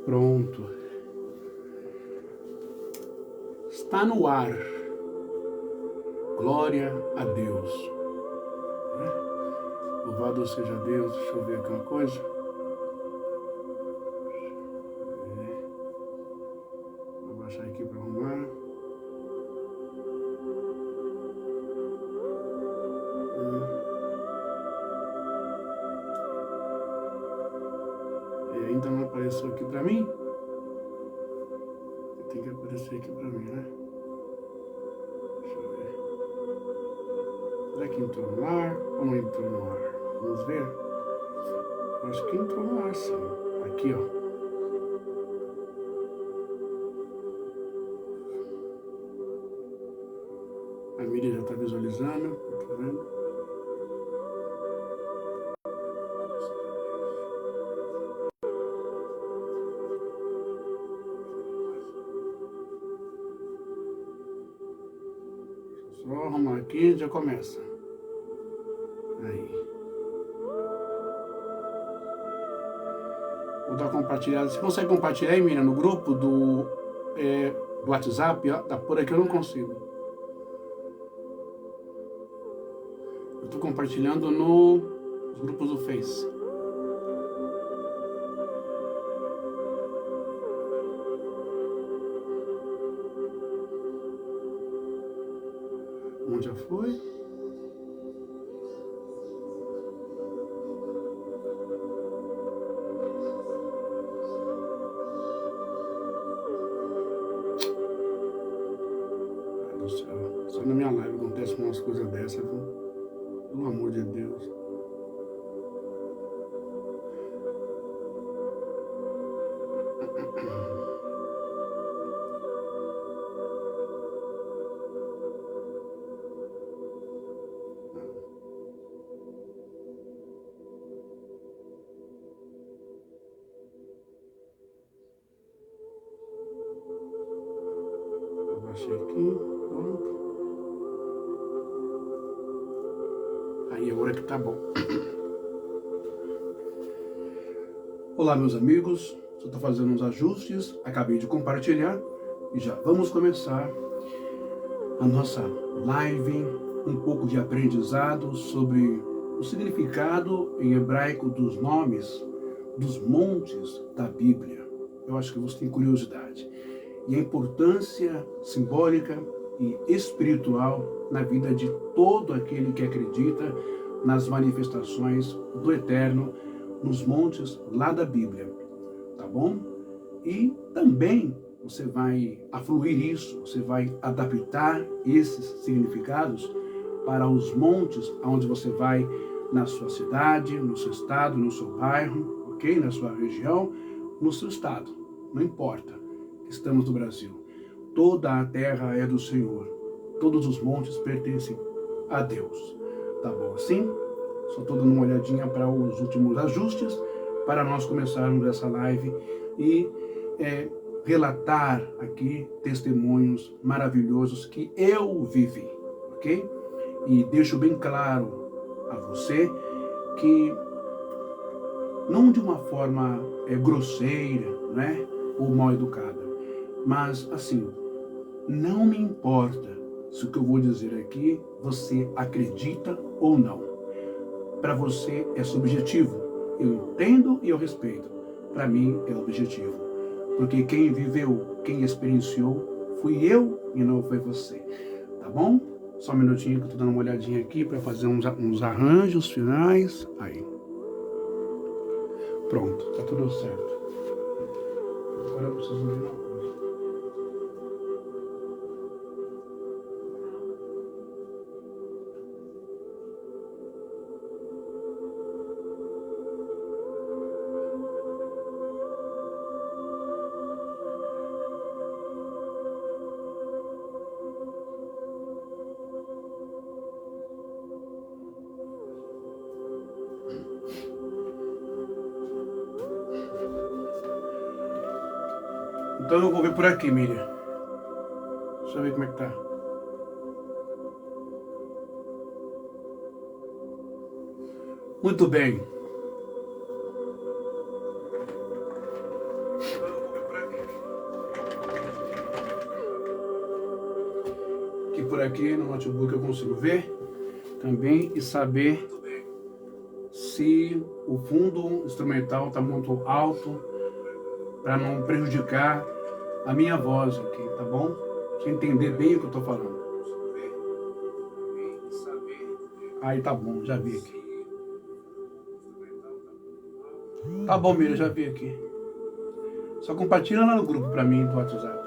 Pronto. Está no ar. Glória a Deus. Louvado seja Deus. Deixa eu ver aqui uma coisa. Vou baixar aqui para arrumar. Ainda não apareceu aqui para mim? Tem que aparecer aqui para mim, né? Deixa eu ver. Será que entrou no ar ou não entrou no ar? Vamos ver. Acho que entrou no ar, sim. Aqui, ó. A mídia já está visualizando, tá vendo? Só arrumar aqui e já começa. Aí. Vou dar compartilhado. Você consegue compartilhar aí, Miriam, no grupo do WhatsApp? Ó, tá por aqui, eu não consigo. Eu estou compartilhando nos grupos do Face. Onde já foi? Ai, do céu. Só na minha live acontece umas coisas dessas, viu? Pelo amor de Deus. Eu baixei aqui, pronto. Aí, agora que tá bom. Olá, meus amigos. Só estou fazendo uns ajustes, acabei de compartilhar e já vamos começar a nossa live, um pouco de aprendizado sobre o significado em hebraico dos nomes dos montes da Bíblia. Eu acho que você tem curiosidade. E a importância simbólica e espiritual na vida de todo aquele que acredita nas manifestações do Eterno nos montes lá da Bíblia, tá bom? E também você vai afluir isso, você vai adaptar esses significados para os montes onde você vai na sua cidade, no seu estado, no seu bairro, ok? Na sua região, no seu estado, não importa. Estamos no Brasil. Toda a terra é do Senhor. Todos os montes pertencem a Deus. Tá bom assim? Só estou dando uma olhadinha para os últimos ajustes para nós começarmos essa live e relatar aqui testemunhos maravilhosos que eu vivi, ok? E deixo bem claro a você que não de uma forma grosseira, né, ou mal educada, mas assim, não me importa se o que eu vou dizer aqui você acredita ou não. Para você é subjetivo. Eu entendo e eu respeito. Para mim é objetivo. Porque quem viveu, quem experienciou, fui eu e não foi você. Tá bom? Só um minutinho que eu tô dando uma olhadinha aqui para fazer uns arranjos finais. Aí. Pronto, tá tudo certo. Agora eu preciso ver uma coisa. Então eu vou ver por aqui, Miriam. Deixa eu ver como é que tá. Muito bem. por aqui no notebook eu consigo ver também e saber se o fundo instrumental está muito alto para não prejudicar a minha voz aqui, tá bom? Você entender bem o que eu estou falando. Aí tá bom, já vi aqui. Tá bom, Miriam, já vi aqui. Só compartilha lá no grupo para mim do WhatsApp.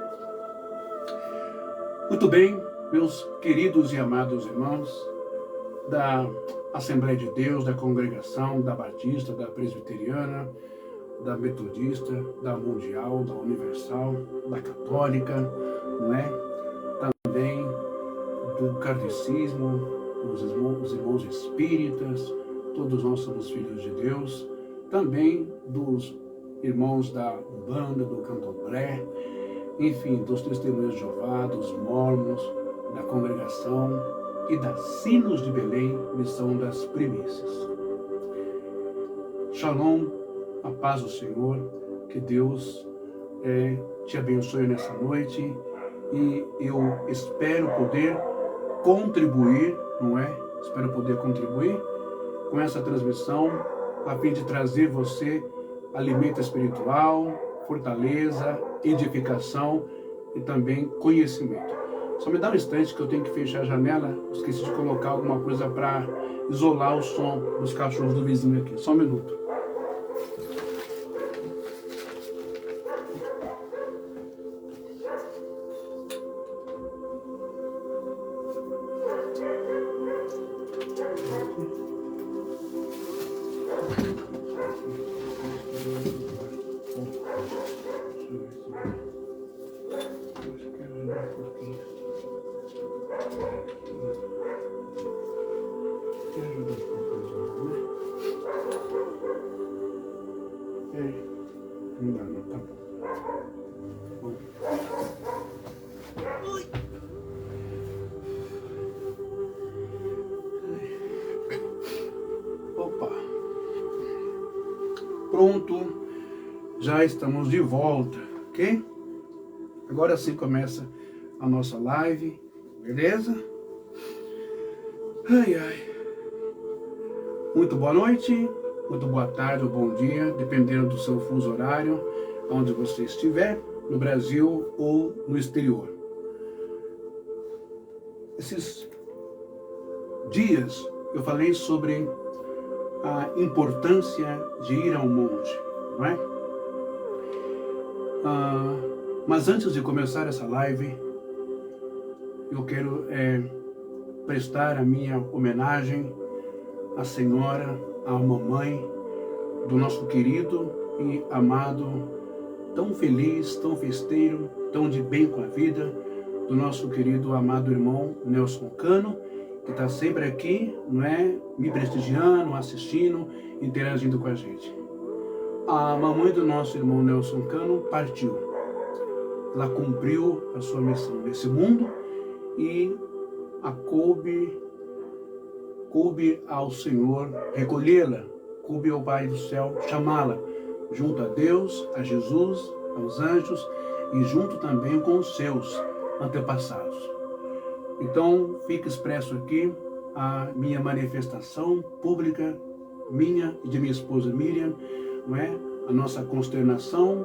Muito bem, meus queridos e amados irmãos da Assembleia de Deus, da Congregação, da Batista, da Presbiteriana, da Metodista, da Mundial, da Universal, da Católica, não é? Também do Kardecismo, os irmãos espíritas, todos nós somos filhos de Deus, também dos irmãos da Umbanda, do Candomblé, enfim, dos Testemunhos de Jeová, dos Mormons, da Congregação e da Sinos de Belém, missão das primícias. Shalom, a paz do Senhor, que Deus te abençoe nessa noite e eu espero poder contribuir, não é? Espero poder contribuir com essa transmissão a fim de trazer você alimento espiritual, fortaleza, edificação e também conhecimento. Só me dá um instante que eu tenho que fechar a janela. Esqueci de colocar alguma coisa para isolar o som dos cachorros do vizinho aqui. Só um minuto. Não dá não, tá bom. Opa. Pronto. Já estamos de volta, ok? Agora sim começa a nossa live, beleza? Ai, ai. Muito boa noite. Muito boa tarde ou bom dia, dependendo do seu fuso horário, onde você estiver, no Brasil ou no exterior. Esses dias eu falei sobre a importância de ir ao monte, não é? Mas antes de começar essa live, eu quero prestar a minha homenagem à senhora, à mamãe do nosso querido e amado, tão feliz, tão festeiro, tão de bem com a vida, do nosso querido amado irmão Nelson Cano, que está sempre aqui, não é, me prestigiando, assistindo, interagindo com a gente. A mamãe do nosso irmão Nelson Cano partiu. Ela cumpriu a sua missão nesse mundo e coube ao Senhor recolhê-la, coube ao Pai do céu chamá-la, junto a Deus, a Jesus, aos anjos e junto também com os seus antepassados. Então, fica expresso aqui a minha manifestação pública, minha e de minha esposa Miriam, não é? A nossa consternação,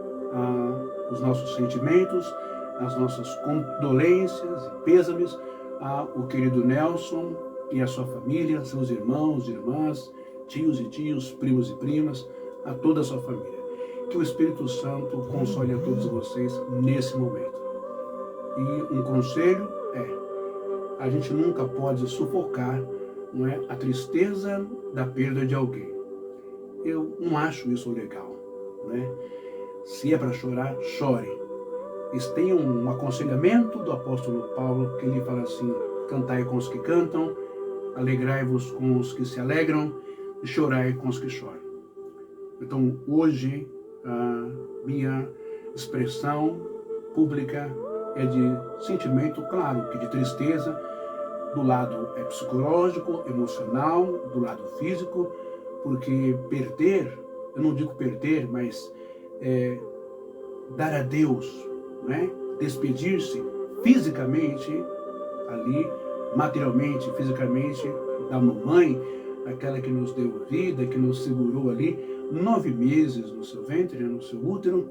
os nossos sentimentos, as nossas condolências e pêsames ao querido Nelson e a sua família, seus irmãos, irmãs, tios e tios, primos e primas, a toda a sua família. Que o Espírito Santo console a todos vocês nesse momento. E um conselho a gente nunca pode sufocar, não é, a tristeza da perda de alguém. Eu não acho isso legal, né? Se é para chorar, chore. Eles têm um aconselhamento do apóstolo Paulo, que ele fala assim: cantai com os que cantam, alegrai-vos com os que se alegram e chorai com os que choram. Então, hoje, a minha expressão pública é de sentimento, claro, que de tristeza, do lado psicológico, emocional, do lado físico, porque perder, eu não digo perder, mas dar a Deus, né? Despedir-se fisicamente, ali, materialmente, fisicamente, da mamãe, aquela que nos deu vida, que nos segurou ali 9 meses no seu ventre, no seu útero,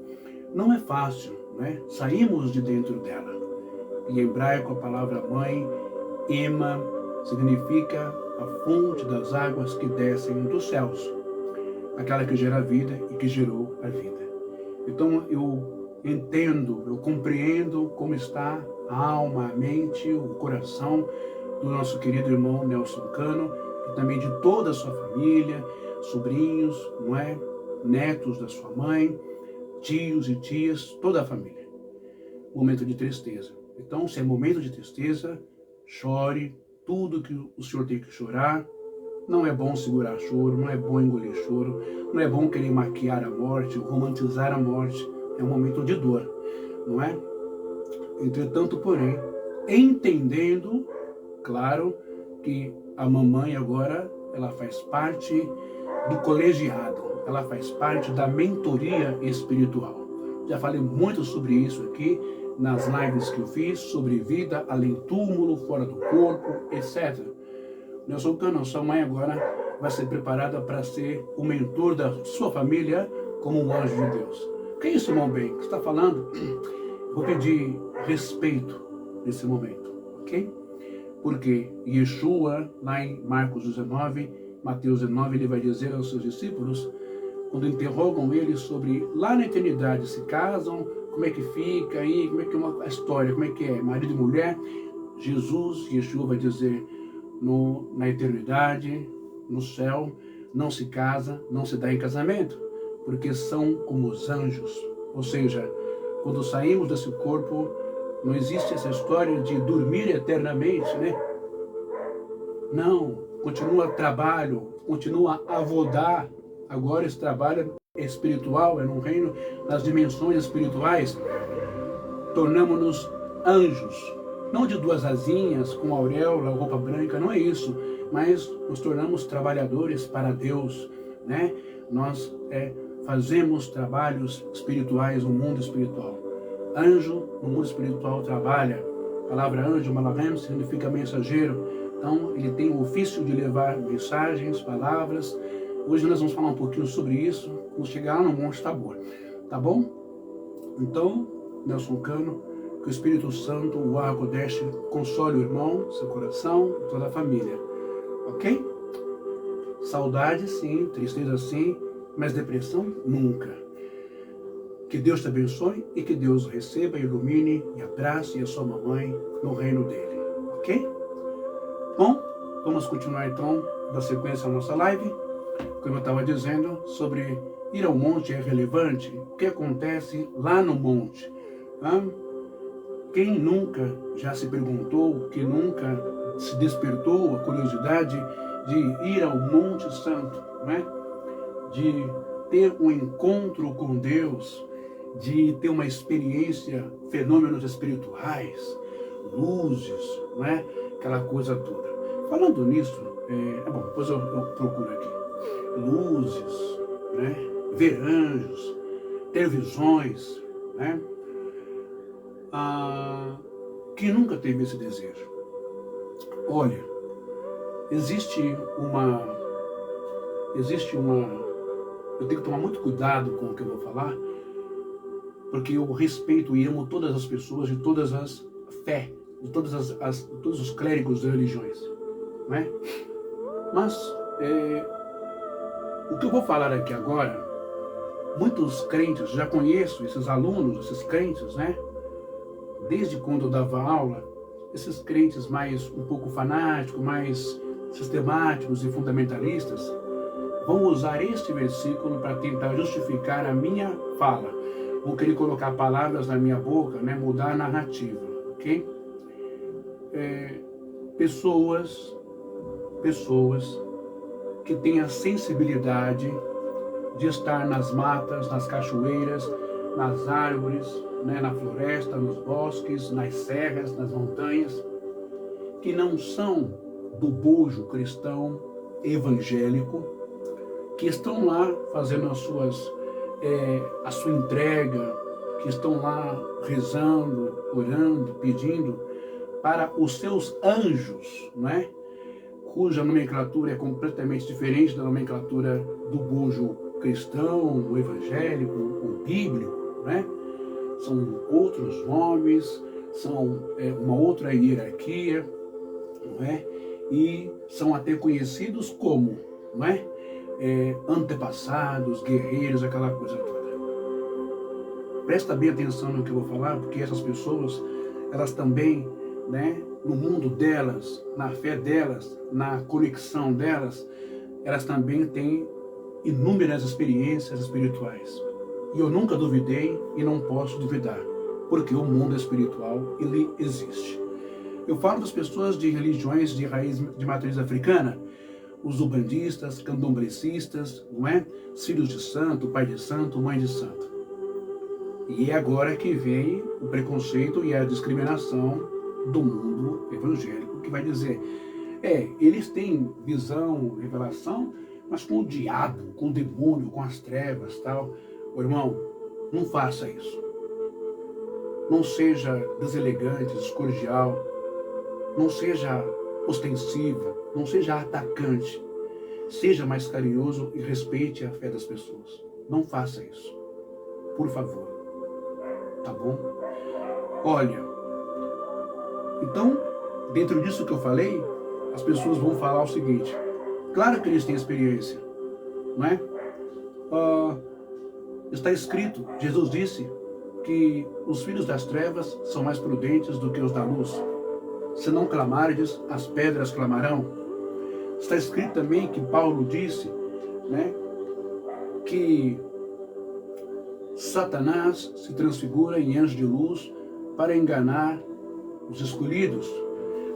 não é fácil, né? Saímos de dentro dela. Em hebraico, a palavra mãe, ema, significa a fonte das águas que descem dos céus, aquela que gera a vida e que gerou a vida. Então eu entendo, eu compreendo como está a alma, a mente, o coração do nosso querido irmão Nelson Cano, e também de toda a sua família, sobrinhos, não é? Netos da sua mãe, tios e tias, toda a família. Momento de tristeza. Então, se é momento de tristeza, chore tudo que o senhor tem que chorar. Não é bom segurar choro, não é bom engolir choro, não é bom querer maquiar a morte, romantizar a morte. É um momento de dor, não é? Entretanto, porém, entendendo, claro, que a mamãe agora, ela faz parte do colegiado, ela faz parte da mentoria espiritual. Já falei muito sobre isso aqui, nas lives que eu fiz, sobre vida além túmulo, fora do corpo, etc. Nelson Cano, sua mãe agora vai ser preparada para ser o mentor da sua família como um anjo de Deus. O que é isso, irmão bem? O que você está falando? Vou pedir respeito nesse momento, ok? Porque Yeshua, lá em Marcos 19, Mateus 19, ele vai dizer aos seus discípulos, quando interrogam ele sobre lá na eternidade, se casam, como é que fica aí, como é que é a história, como é que é, marido e mulher, Jesus, Yeshua vai dizer, na eternidade, no céu, não se casa, não se dá em casamento, porque são como os anjos. Ou seja, quando saímos desse corpo, não existe essa história de dormir eternamente, né? Não, continua trabalho, continua a vodar. Agora esse trabalho é espiritual, é no reino, nas dimensões espirituais. Tornamos-nos anjos, não de 2 asinhas, com auréola, roupa branca, não é isso, mas nos tornamos trabalhadores para Deus, né? Nós fazemos trabalhos espirituais no mundo espiritual. Anjo, no mundo espiritual, trabalha. A palavra anjo, malachem, significa mensageiro. Então, ele tem o ofício de levar mensagens, palavras. Hoje nós vamos falar um pouquinho sobre isso, quando chegar lá no Monte Tabor. Tá bom? Então, Nelson Cano, que o Espírito Santo, o Arco-Deste, console o irmão, seu coração, toda a família. Ok? Saudade sim, tristeza sim, mas depressão nunca. Que Deus te abençoe e que Deus receba, ilumine e abrace a sua mamãe no reino dele. Ok? Bom, vamos continuar então da sequência da nossa live. Como eu estava dizendo, sobre ir ao monte é relevante. O que acontece lá no monte? Quem nunca já se perguntou, que nunca se despertou a curiosidade de ir ao Monte Santo, né? De ter um encontro com Deus, de ter uma experiência, fenômenos espirituais, luzes, né? Aquela coisa toda. Falando nisso, bom, depois eu procuro aqui. Luzes, né? Ver anjos, ter visões, né? Quem nunca teve esse desejo? Olha, existe uma... Eu tenho que tomar muito cuidado com o que eu vou falar, porque eu respeito e amo todas as pessoas de todas as fé, de todos os clérigos das religiões, né? Mas o que eu vou falar aqui agora, muitos crentes, já conheço esses alunos, esses crentes, né? Desde quando eu dava aula, esses crentes mais um pouco fanáticos, mais sistemáticos e fundamentalistas, vão usar este versículo para tentar justificar a minha fala. Vão querer colocar palavras na minha boca, né? Mudar a narrativa, ok? Pessoas que têm a sensibilidade de estar nas matas, nas cachoeiras, nas árvores, né, na floresta, nos bosques, nas serras, nas montanhas, que não são do bojo cristão evangélico, que estão lá fazendo a sua entrega, que estão lá rezando, orando, pedindo para os seus anjos, não é? Cuja nomenclatura é completamente diferente da nomenclatura do bojo cristão, o evangélico, o bíblico, né? São outros nomes, são uma outra hierarquia, não é? E são até conhecidos como, não é? Antepassados, guerreiros, aquela coisa toda. Presta bem atenção no que eu vou falar, porque essas pessoas, elas também, né, no mundo delas, na fé delas, na conexão delas, elas também têm inúmeras experiências espirituais. E eu nunca duvidei e não posso duvidar, porque o mundo espiritual, ele existe. Eu falo das pessoas de religiões de raiz de matriz africana, os ubandistas, candomblecistas, não é? Filhos de santo, pai de santo, mãe de santo. E é agora que vem o preconceito e a discriminação do mundo evangélico, que vai dizer, eles têm visão, revelação, mas com o diabo, com o demônio, com as trevas, tal. Ô, irmão, não faça isso. Não seja deselegante, descordial, não seja ostensiva, não seja atacante. Seja mais carinhoso e respeite a fé das pessoas. Não faça isso. Por favor. Tá bom? Olha, então, dentro disso que eu falei, as pessoas vão falar o seguinte, claro que eles têm experiência, não é? Está escrito, Jesus disse que os filhos das trevas são mais prudentes do que os da luz. Se não clamardes, as pedras clamarão. Está escrito também que Paulo disse, né, que Satanás se transfigura em anjo de luz para enganar os escolhidos.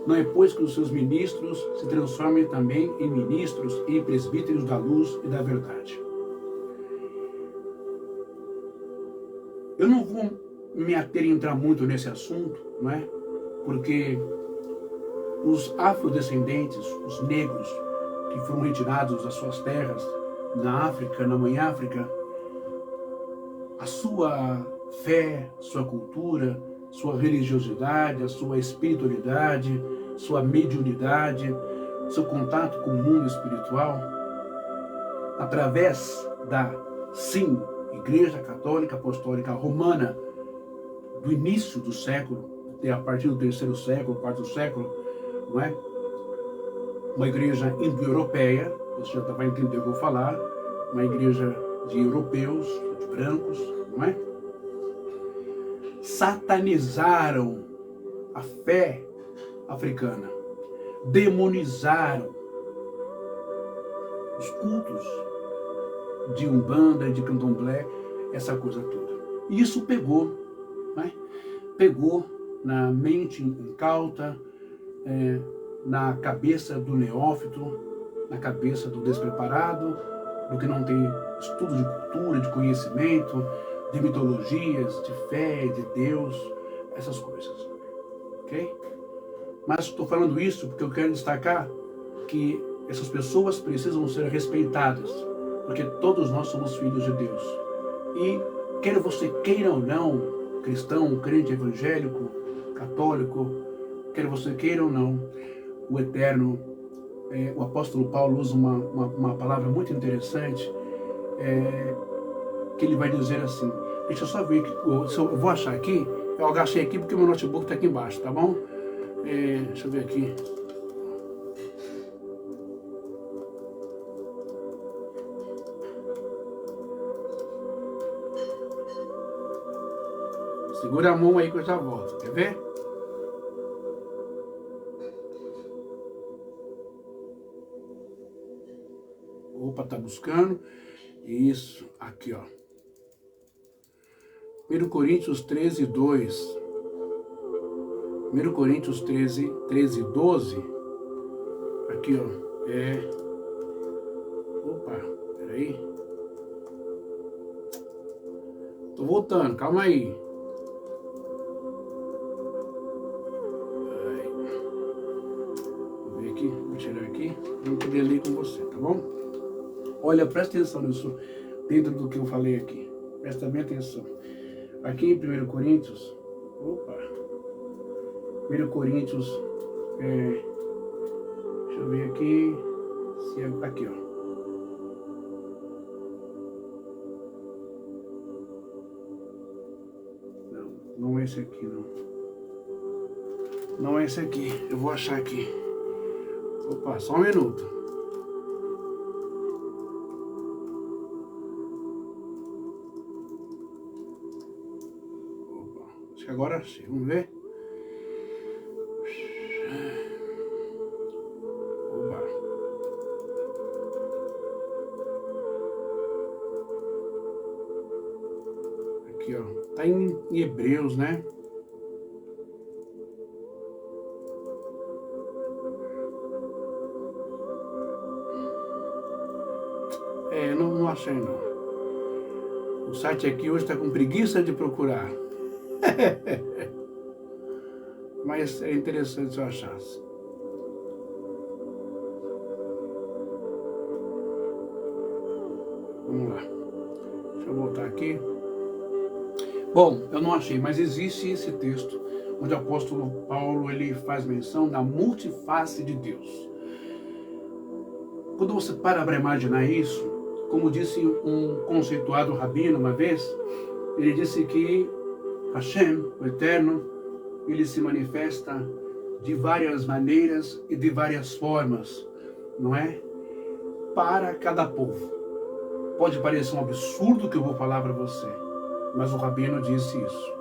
Não é, pois, que os seus ministros se transformem também em ministros e presbíteros da luz e da verdade. Eu não vou me ater a entrar muito nesse assunto, não é? Porque os afrodescendentes, os negros, que foram retirados das suas terras, na África, na Mãe África, a sua fé, sua cultura, sua religiosidade, a sua espiritualidade, sua mediunidade, seu contato com o mundo espiritual, através da, sim, Igreja Católica Apostólica Romana, do início do século, até a partir do 3º século, 4º século, não é? Uma igreja indo-europeia, você já vai entender o que eu vou falar, uma igreja de europeus, de brancos, não é? Satanizaram a fé africana, demonizaram os cultos de Umbanda, de Candomblé, essa coisa toda. E isso pegou, né? Pegou na mente incauta, na cabeça do neófito, na cabeça do despreparado, do que não tem estudo de cultura, de conhecimento, de mitologias, de fé, de Deus, essas coisas. Ok? Mas estou falando isso porque eu quero destacar que essas pessoas precisam ser respeitadas, porque todos nós somos filhos de Deus. E quer você queira ou não, cristão, crente evangélico, católico, quer você queira ou não, o Eterno, o apóstolo Paulo usa uma palavra muito interessante, que ele vai dizer assim, deixa eu só ver, eu vou achar aqui, eu agachei aqui porque o meu notebook está aqui embaixo, tá bom? Deixa eu ver aqui. Segura a mão aí que eu já volto, quer ver? Opa, tá buscando. Isso, aqui ó. 1 Coríntios 13, 2. 1 Coríntios 13, 12. Aqui ó, Opa, peraí. Tô voltando, calma aí. Vou ver aqui, vou tirar aqui, para eu poder ler com você, tá bom? Olha, presta atenção nisso, dentro do que eu falei aqui. Presta bem atenção. Aqui em 1 Coríntios, 1 Coríntios, deixa eu ver aqui, se é aqui, ó. Não é esse aqui, não. Não é esse aqui. Eu vou achar aqui. Opa, só um minuto. Opa, acho que agora achei. Vamos ver. Opa. Aqui, ó. Tá em Hebreus, né? Não achei não. O site aqui hoje está com preguiça de procurar. Mas é interessante se eu achasse. Vamos lá. Deixa eu voltar aqui. Bom, eu não achei, mas existe esse texto onde o apóstolo Paulo ele faz menção da multiface de Deus. Quando você para imaginar isso, como disse um conceituado rabino uma vez, ele disse que Hashem, o Eterno, ele se manifesta de várias maneiras e de várias formas, não é? Para cada povo. Pode parecer um absurdo que eu vou falar para você, mas o rabino disse isso.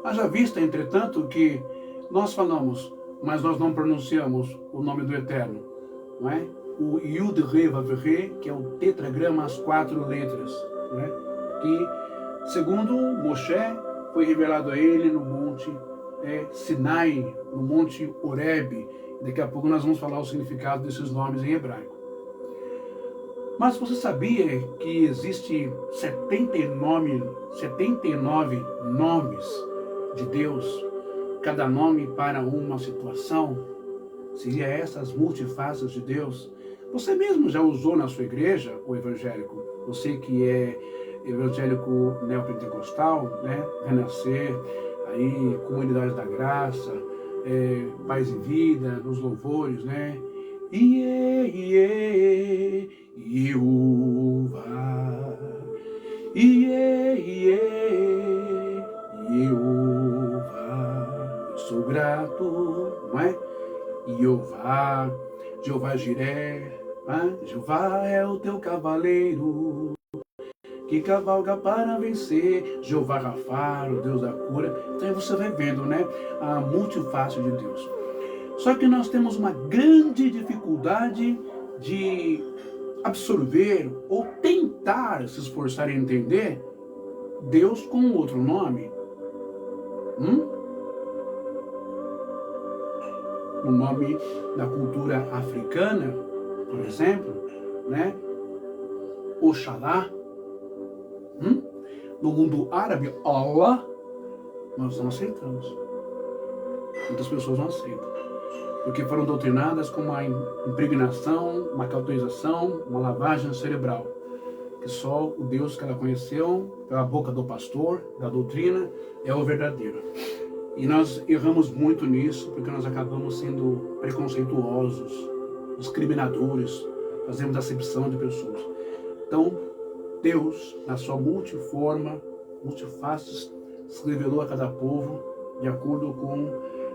Haja vista, entretanto, que nós falamos, mas nós não pronunciamos o nome do Eterno, não é? O Yud Re Vav Re, que é o tetragrama, as 4 letras, não é? Que, segundo Moshe, foi revelado a ele no monte Sinai, no monte Horebe. Daqui a pouco nós vamos falar o significado desses nomes em hebraico. Mas você sabia que existe 79 nomes de Deus, cada nome para uma situação? Seria essas multifaces de Deus? Você mesmo já usou na sua igreja o evangélico? Você que é evangélico neopentecostal, né? Renascer, aí, Comunidade da Graça, Paz e Vida, nos louvores, né? Iê, Yehová, Yehová, eu sou grato, não é? Jeová, Jeová Jiré, Jeová é o teu cavaleiro, que cavalga para vencer, Jeová Rafá, o Deus da cura. Então você vai vendo, né, a multiface de Deus. Só que nós temos uma grande dificuldade de absorver ou tentar se esforçar em entender Deus com outro nome. O nome da cultura africana, por exemplo, né? Oxalá. No mundo árabe, Allah, nós não aceitamos. Muitas pessoas não aceitam. Porque foram doutrinadas com uma impregnação, uma cauterização, uma lavagem cerebral. Que só o Deus que ela conheceu, pela boca do pastor, da doutrina, é o verdadeiro. E nós erramos muito nisso, porque nós acabamos sendo preconceituosos, discriminadores, fazemos acepção de pessoas. Então, Deus, na sua multiforma, multifaces, se revelou a cada povo de acordo com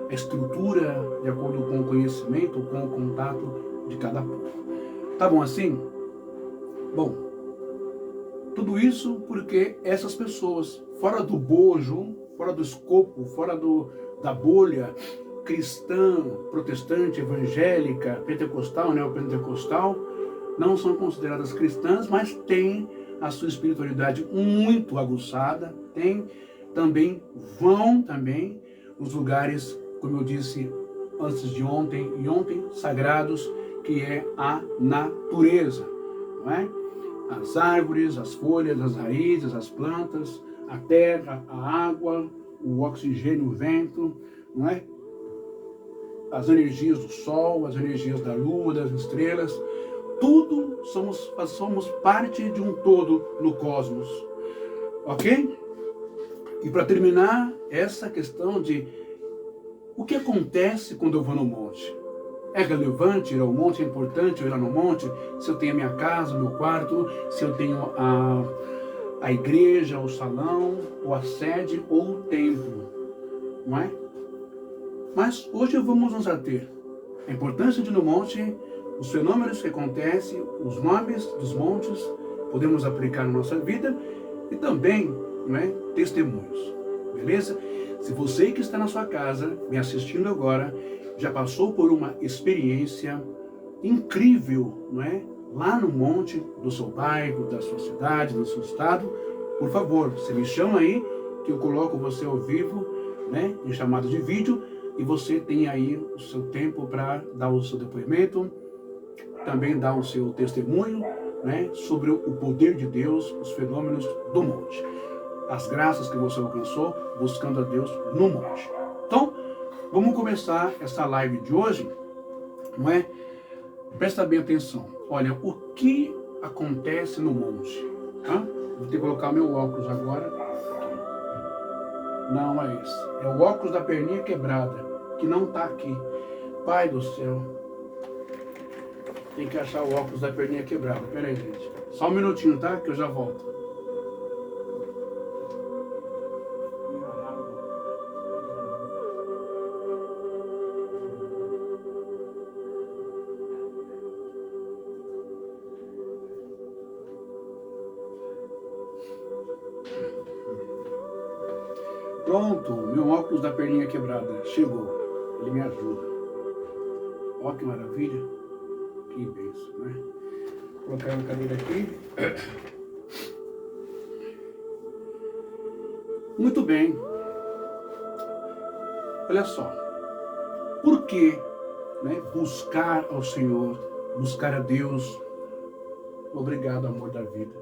a estrutura, de acordo com o conhecimento, com o contato de cada povo. Tá bom assim? Bom, tudo isso porque essas pessoas, fora do bojo, fora do escopo, fora da bolha cristã, protestante, evangélica, pentecostal, neopentecostal, não são consideradas cristãs, mas têm a sua espiritualidade muito aguçada, vão também nos lugares, como eu disse antes de ontem e ontem, sagrados, que é a natureza, não é? As árvores, as folhas, as raízes, as plantas, a terra, a água, o oxigênio, o vento, não é? As energias do sol, as energias da lua, das estrelas, tudo somos parte de um todo no cosmos, ok? E para terminar, essa questão de O que acontece quando eu vou no monte? É relevante ir ao monte? É importante eu ir lá no monte? Se eu tenho a minha casa, o meu quarto, se eu tenho a igreja, o salão, ou a sede, ou o templo, não é? Mas hoje vamos nos ater à importância de ir no monte, os fenômenos que acontecem, os nomes dos montes, podemos aplicar na nossa vida e também, não é, testemunhos, beleza? Se você que está na sua casa, me assistindo agora, já passou por uma experiência incrível, não é? Lá no monte do seu bairro, da sua cidade, do seu estado, por favor, você me chama aí, que eu coloco você ao vivo, né, em chamada de vídeo, e você tem aí o seu tempo para dar o seu depoimento, também dar o seu testemunho, né, sobre o poder de Deus, os fenômenos do monte, as graças que você alcançou buscando a Deus no monte. Então, vamos começar essa live de hoje, não é? Presta bem atenção. Olha, o que acontece no monte? Tá? Vou ter que colocar meu óculos agora. Não é esse. É o óculos da perninha quebrada, que não está aqui. Pai do céu. Tem que achar o óculos da perninha quebrada. Pera aí, gente. Só um minutinho, tá? Que eu já volto. Pronto, meu óculos da perninha quebrada chegou. Ele me ajuda. Olha que maravilha. Que bênção, né? Vou colocar a cadeira aqui. Muito bem. Olha só. Por que, né, buscar ao Senhor, buscar a Deus? Obrigado, amor da vida.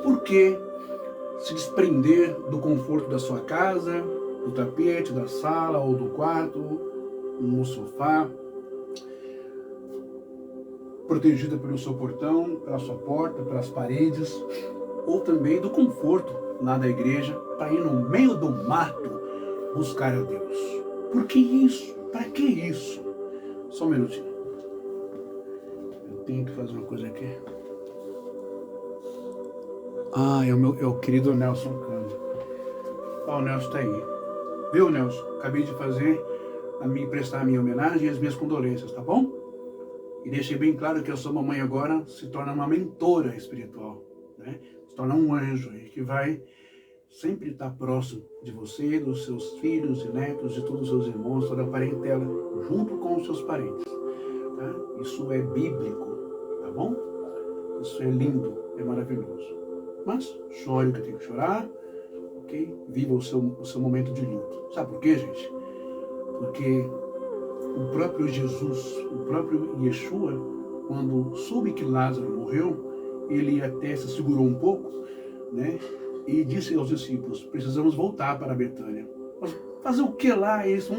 Por que se desprender do conforto da sua casa, do tapete, da sala ou do quarto, no sofá, protegida pelo seu portão, pela sua porta, pelas paredes, ou também do conforto lá da igreja, para ir no meio do mato buscar a Deus? Por que isso? Para que isso? Só um minutinho. Eu tenho que fazer uma coisa aqui. Ah, é o querido Nelson Cândido. Ó, o Nelson está aí. Viu, Nelson? Acabei de prestar a minha homenagem e as minhas condolências, tá bom? E deixei bem claro que a sua mamãe agora se torna uma mentora espiritual, né? Se torna um anjo aí que vai sempre estar próximo de você, dos seus filhos e netos, de todos os seus irmãos, toda a parentela, junto com os seus parentes. Tá? Isso é bíblico, tá bom? Isso é lindo, é maravilhoso. Mas chore o que tem que chorar, ok? Viva o seu momento de luto. Sabe por quê, gente? Porque o próprio Jesus, o próprio Yeshua, quando soube que Lázaro morreu, ele até se segurou um pouco, né? E disse aos discípulos: precisamos voltar para Betânia. Mas fazer o que lá? Eles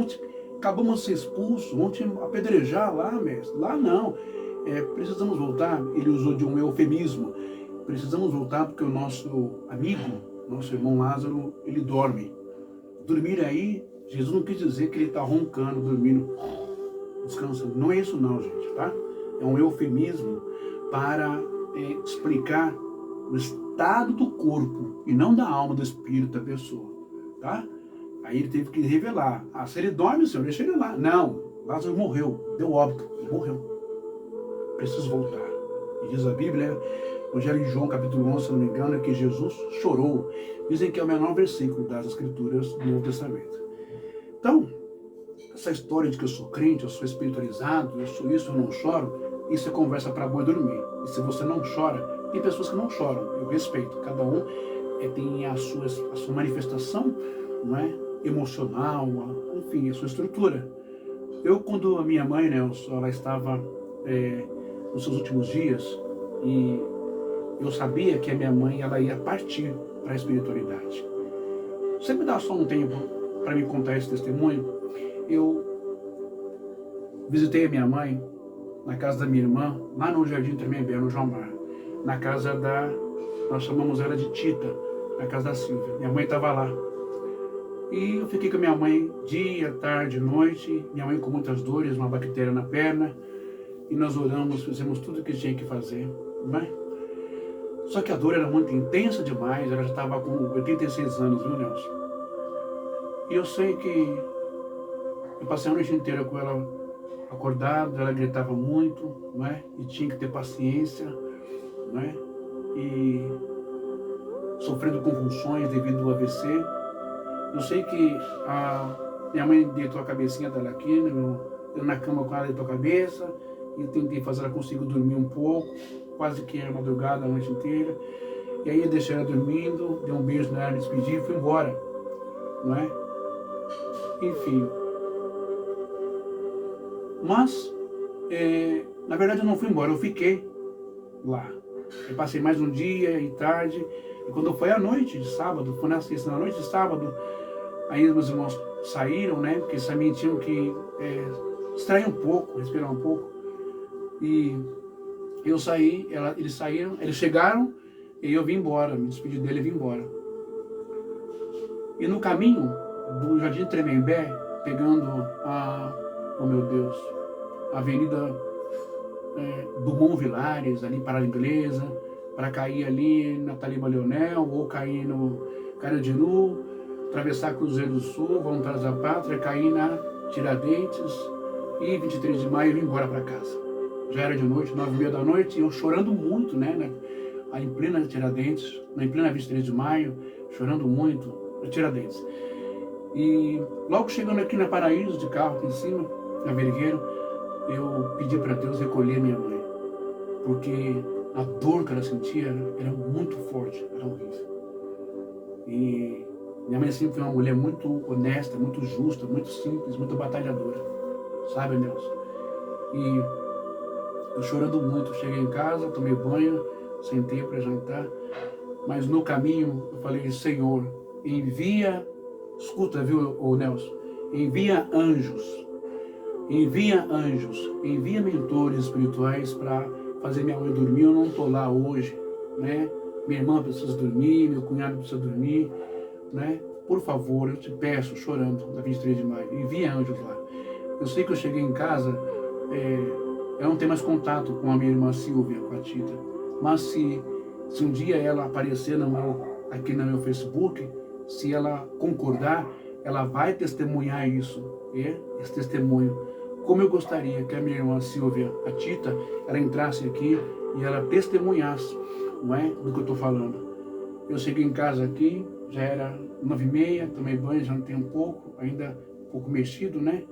acabamos de ser expulsos, vão te apedrejar lá, mestre. Lá não. Precisamos voltar. Ele usou de um eufemismo. Precisamos voltar porque o nosso amigo, nosso irmão Lázaro, ele dorme. Dormir aí, Jesus não quis dizer que ele está roncando, dormindo, descansando. Não é isso não, gente, tá? É um eufemismo para explicar o estado do corpo e não da alma, do espírito da pessoa, tá? Aí ele teve que revelar. Ah, se ele dorme, Senhor, deixa ele lá. Não, Lázaro morreu, deu óbito, ele morreu. Preciso voltar. E diz a Bíblia, Evangelho de João, capítulo 11, se não me engano, é que Jesus chorou. Dizem que é o menor versículo das Escrituras do Novo Testamento. Então, essa história de que eu sou crente, eu sou espiritualizado, eu sou isso, eu não choro, isso é conversa para boi dormir. E se você não chora, tem pessoas que não choram, eu respeito. Cada um tem a sua manifestação, não é, emocional, enfim, a sua estrutura. Eu, quando a minha mãe, né, ela estava nos seus últimos dias, e eu sabia que a minha mãe ela ia partir para a espiritualidade. Você me dá só um tempo para me contar esse testemunho? Eu visitei a minha mãe na casa da minha irmã, lá no Jardim Tremembé, no João Mar, na casa da Nós chamamos ela de Tita, na casa da Silvia. Minha mãe estava lá. E eu fiquei com a minha mãe dia, tarde, noite. Minha mãe com muitas dores, uma bactéria na perna. E nós oramos, fizemos tudo o que tinha que fazer, né? Só que a dor era muito intensa demais. Ela já estava com 86 anos, viu, Nelson? E eu sei que eu passei a noite inteira com ela acordada. Ela gritava muito, né? E tinha que ter paciência, né? E sofrendo convulsões devido ao AVC. Eu sei que a minha mãe deitou a cabecinha dela aqui, eu na cama com ela deitou a cabeça, e tentei fazer ela conseguir dormir um pouco, quase que a madrugada, a noite inteira. E aí eu deixei ela dormindo, dei um beijo nela, me despedi e fui embora, não é? Enfim. Mas, na verdade eu não fui embora, eu fiquei lá. Eu passei mais um dia e tarde, e quando foi à noite de sábado, foi na sexta, na noite de sábado, aí meus irmãos saíram, né? Porque eles também tinham que distrair um pouco, respirar um pouco. E eu saí, eles saíram, eles chegaram e eu vim embora, me despedi dele e vim embora. E no caminho do Jardim Tremembé, pegando oh meu Deus, a Avenida Dumont Vilares, ali para a Inglesa, para cair ali na Taliba Leonel, ou cair no Carandiru, atravessar Cruzeiro do Sul, voltar da Pátria, cair na Tiradentes, e 23 de maio vim embora para casa. Já era de noite, 9h30 da noite, e eu chorando muito, né? Em plena Tiradentes, em plena 23 de maio, chorando muito, na Tiradentes. E logo chegando aqui na Paraíso, de carro aqui em cima, na Vergueiro, eu pedi para Deus recolher minha mãe, porque a dor que ela sentia era muito forte, era horrível. E minha mãe sempre foi uma mulher muito honesta, muito justa, muito simples, muito batalhadora, sabe, Nelson? E eu chorando muito, cheguei em casa, tomei banho, sentei para jantar, mas no caminho eu falei: Senhor, envia, escuta, viu, Nelson? Envia anjos, envia mentores espirituais para fazer minha mãe dormir. Eu não estou lá hoje, né? Minha irmã precisa dormir, meu cunhado precisa dormir, né? Por favor, eu te peço, chorando, na 23 de maio, envia anjos lá. Eu sei que eu cheguei em casa, eu não tenho mais contato com a minha irmã Silvia, com a Tita, mas se um dia ela aparecer aqui no meu Facebook, se ela concordar, ela vai testemunhar isso, esse testemunho. Como eu gostaria que a minha irmã Silvia, a Tita, ela entrasse aqui e ela testemunhasse, não é, do que eu estou falando. Eu cheguei em casa aqui, já era 9h30, tomei banho, já não tem um pouco, ainda um pouco mexido, né?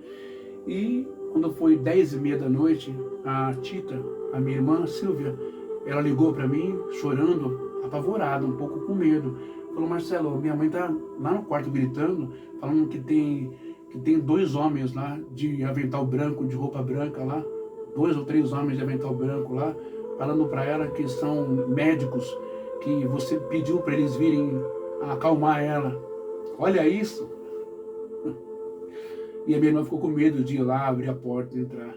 E quando foi 10h30 da noite, a Tita, a minha irmã Silvia, ela ligou para mim, chorando, apavorada, um pouco com medo. Falou: Marcelo, minha mãe tá lá no quarto gritando, falando que tem 2 homens lá de avental branco, de roupa branca lá, 2 ou 3 homens de avental branco lá, falando para ela que são médicos, que você pediu para eles virem acalmar ela. Olha isso! E a minha irmã ficou com medo de ir lá, abrir a porta e entrar.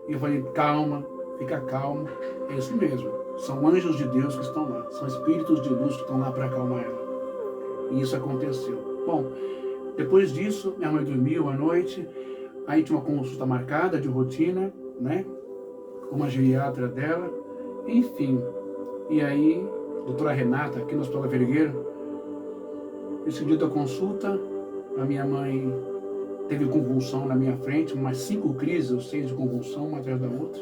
E eu falei: calma, fica calmo, é isso mesmo. São anjos de Deus que estão lá, são espíritos de luz que estão lá para acalmar ela. E isso aconteceu. Bom, depois disso, minha mãe dormiu à noite, aí tinha uma consulta marcada de rotina, né, com uma geriatra dela, enfim. E aí, a doutora Renata, aqui no Hospital Vergueiro, esse dia da consulta, a minha mãe teve convulsão na minha frente, umas 5 crises ou 6 de convulsão, uma atrás da outra,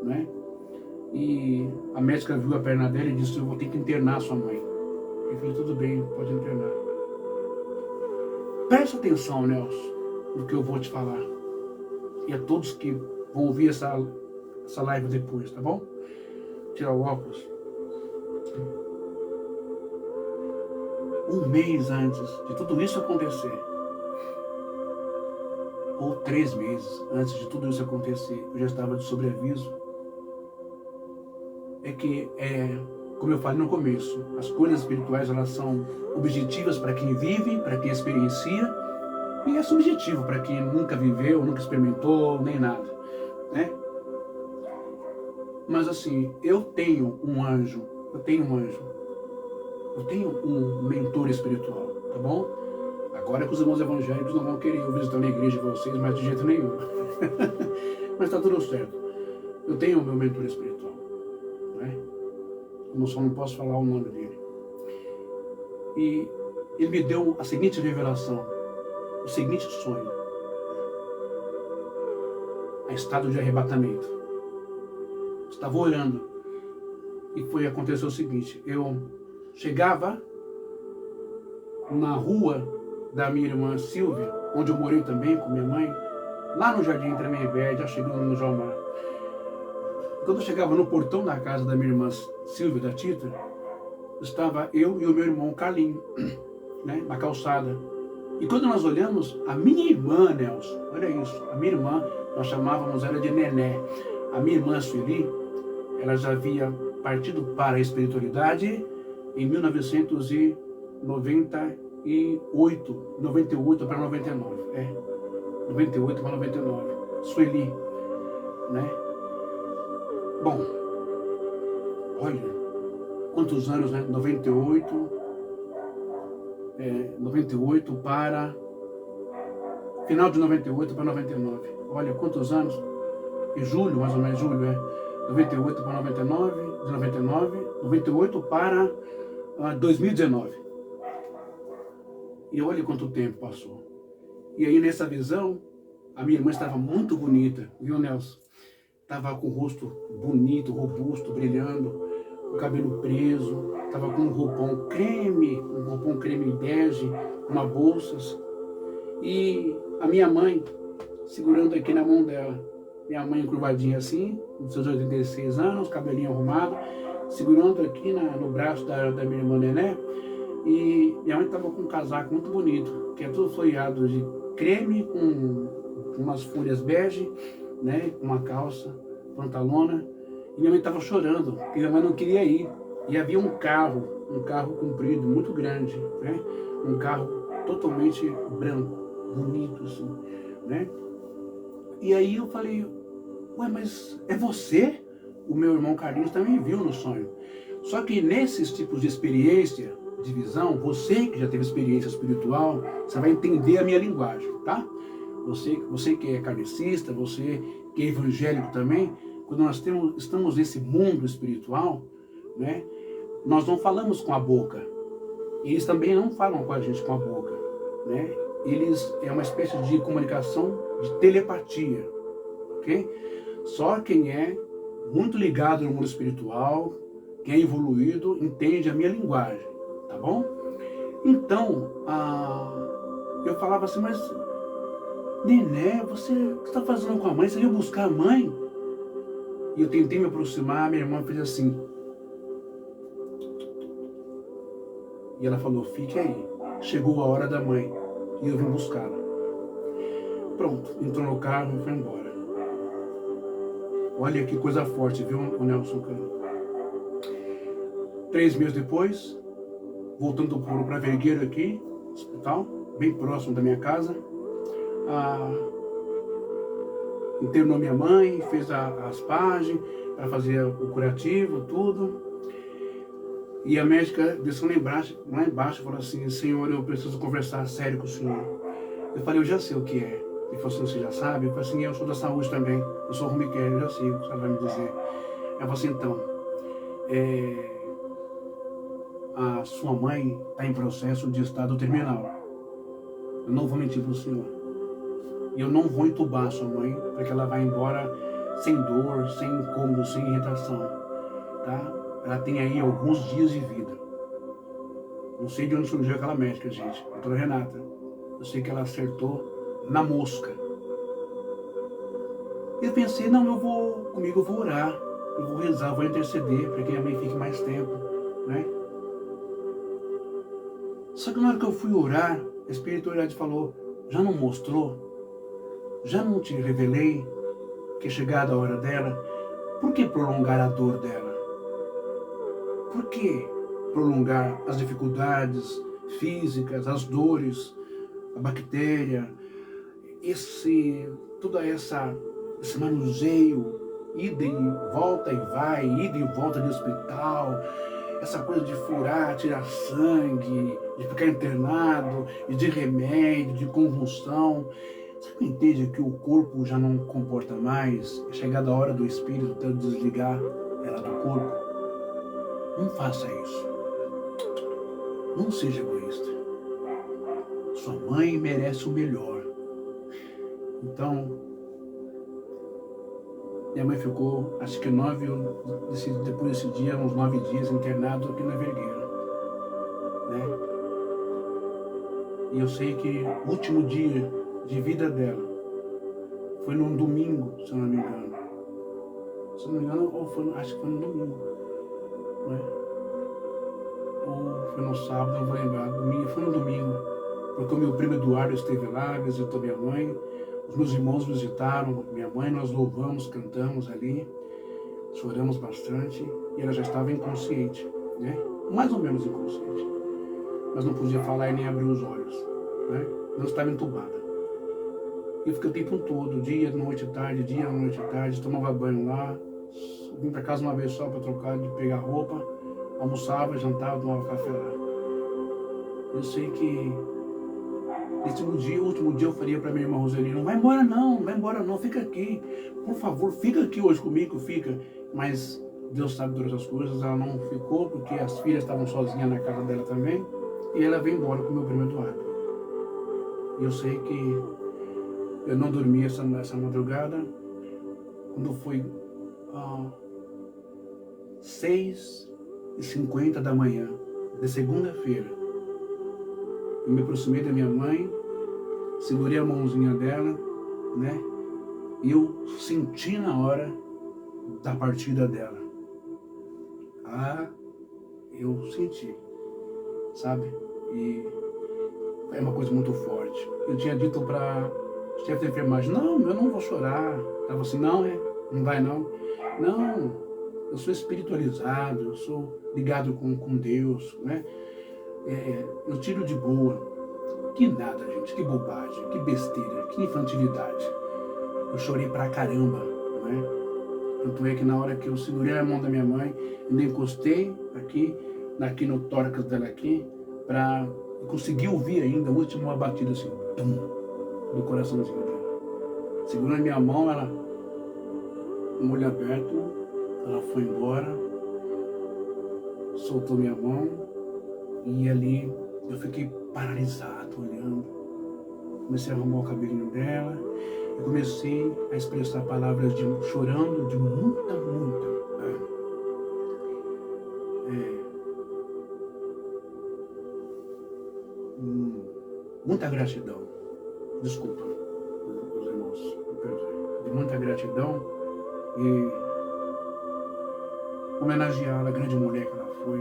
né? E a médica viu a perna dela e disse: eu vou ter que internar sua mãe. Eu falei: tudo bem, pode internar. Presta atenção, Nelson, no que eu vou te falar. E a todos que vão ouvir essa live depois, tá bom? Tirar o óculos. Um mês antes de tudo isso acontecer, ou 3 meses antes de tudo isso acontecer, eu já estava de sobreaviso. É que, como eu falei no começo, as coisas espirituais, elas são objetivas para quem vive, para quem experiencia, e é subjetivo para quem nunca viveu, nunca experimentou, nem nada, né? Mas assim, eu tenho um anjo, eu tenho um anjo. Eu tenho um mentor espiritual, tá bom? Agora que os irmãos evangélicos não vão querer eu visitando a igreja de vocês, mas de jeito nenhum. Mas tá tudo certo. Eu tenho o meu mentor espiritual, né? Eu só não posso falar o nome dele. E ele me deu a seguinte revelação, o seguinte sonho. A estado de arrebatamento. Estava orando e aconteceu o seguinte, eu chegava na rua da minha irmã Silvia, onde eu morei também com minha mãe, lá no Jardim Tremembé, já chegando no João Mar. Quando eu chegava no portão da casa da minha irmã Silvia, da Tita, estava eu e o meu irmão Carlinho, né, na calçada. E quando nós olhamos, a minha irmã, Nelson, olha isso, a minha irmã, nós chamávamos ela de Nené. A minha irmã Sueli, ela já havia partido para a espiritualidade em 98 para 99. 98 para 99. Sueli, né? Bom, olha, quantos anos, né? 98 para... Final de 98 para 99. Olha, quantos anos? Em julho, mais ou menos, julho, 98 para 99, de 98 para 2019. E olha quanto tempo passou. E aí, nessa visão, a minha irmã estava muito bonita, viu, Nelson? Estava com o rosto bonito, robusto, brilhando, o cabelo preso, estava com um roupão creme bege, uma bolsas. E a minha mãe, segurando aqui na mão dela, minha mãe encurvadinha assim, com seus 86 anos, cabelinho arrumado, segurando aqui no braço da minha irmã Nené. E minha mãe estava com um casaco muito bonito, que é todo floreado de creme, com umas folhas bege, né, com uma calça, pantalona. E minha mãe estava chorando, porque minha mãe não queria ir. E havia um carro comprido, muito grande, né, um carro totalmente branco, bonito assim, né. E aí eu falei, ué, mas é você? O meu irmão Carlinhos também viu no sonho. Só que nesses tipos de experiência, de visão, você que já teve experiência espiritual, você vai entender a minha linguagem, tá? Você que é kardecista, você que é evangélico também, quando nós estamos nesse mundo espiritual, né, nós não falamos com a boca. Eles também não falam com a gente com a boca, né? É uma espécie de comunicação de telepatia, ok? Só quem é muito ligado no mundo espiritual, quem é evoluído, entende a minha linguagem, tá bom? Então, eu falava assim, mas Nené, o que você está fazendo com a mãe? Você veio buscar a mãe? E eu tentei me aproximar, minha irmã fez assim. E ela falou, fique aí, chegou a hora da mãe e eu vim buscá-la. Pronto, entrou no carro e foi embora. Olha que coisa forte, viu, o Nelson Cano? 3 meses depois, voltando para Vergueiro aqui, hospital, bem próximo da minha casa, internou minha mãe, fez as páginas para fazer o curativo, tudo. E a médica desceu lá embaixo, falou assim, senhor, eu preciso conversar sério com o senhor. Eu falei, eu já sei o que é. Ele falou assim, você já sabe? Eu falei assim, eu sou da saúde também, eu sou rumiqueiro, eu já sei o que você vai me dizer. Ela falou assim, então, a sua mãe está em processo de estado terminal. Eu não vou mentir para o senhor. E eu não vou entubar a sua mãe, para que ela vá embora sem dor, sem incômodo, sem irritação, tá? Ela tem aí alguns dias de vida. Não sei de onde surgiu aquela médica, gente, a doutora Renata. Eu sei que ela acertou na mosca. Eu pensei, não, eu vou orar, eu vou rezar, eu vou interceder para que minha mãe fique mais tempo, né? Só que na hora que eu fui orar, a espiritualidade falou, já não mostrou? Já não te revelei que é chegada a hora dela? Por que prolongar a dor dela? Por que prolongar as dificuldades físicas, as dores, a bactéria, esse manuseio, ida e volta e vai, ida e volta de hospital, essa coisa de furar, tirar sangue, de ficar internado, e de remédio, de convulsão. Você não entende que o corpo já não comporta mais? É chegada a hora do espírito desligar ela do corpo? Não faça isso. Não seja egoísta. Sua mãe merece o melhor. Então, minha mãe ficou, acho que depois desse dia, uns 9 dias internado aqui na Vergueira, né? E eu sei que o último dia de vida dela foi num domingo, se eu não me engano. Se eu não me engano, acho que foi no domingo, né? Ou foi no sábado, não vou lembrar. Foi no domingo, porque o meu primo Eduardo esteve lá, visitou minha mãe. Os meus irmãos visitaram minha mãe, nós louvamos, cantamos ali, choramos bastante e ela já estava inconsciente, né? Mais ou menos inconsciente, mas não podia falar e nem abrir os olhos, né? Não estava entubada. E eu fiquei o tempo todo, dia, noite, tarde, tomava banho lá, vim para casa uma vez só para trocar, de pegar roupa, almoçava, jantava, tomava café lá. Eu sei que esse último dia eu faria para minha irmã Roseli, não vai embora não, fica aqui. Por favor, fica aqui hoje comigo, fica. Mas Deus sabe todas as coisas, ela não ficou porque as filhas estavam sozinhas na casa dela também. E ela veio embora com o meu primo Eduardo. E eu sei que eu não dormi essa madrugada. Quando foi 6h50 da manhã, de segunda-feira, eu me aproximei da minha mãe, segurei a mãozinha dela, né? E eu senti na hora da partida dela. Eu senti, sabe? E é uma coisa muito forte. Eu tinha dito para o chefe da enfermagem, não, eu não vou chorar. Ela falou assim, não vai não. Não, eu sou espiritualizado, eu sou ligado com Deus, né? Eu tiro de boa. Que nada, gente, que bobagem, que besteira, que infantilidade. Eu chorei pra caramba, né? Tanto é que na hora que eu segurei a mão da minha mãe, ainda encostei aqui no tórax dela aqui, pra conseguir ouvir ainda a última batida assim, tum, do coraçãozinho dela. Segurando a minha mão, ela, com o olho aberto, ela foi embora, soltou minha mão, e ali eu fiquei paralisado, olhando. Comecei a arrumar o cabelinho dela e comecei a expressar palavras chorando de muita gratidão. Desculpa, meus irmãos, me perdoem. De muita gratidão e homenageá-la, a grande mulher que ela foi,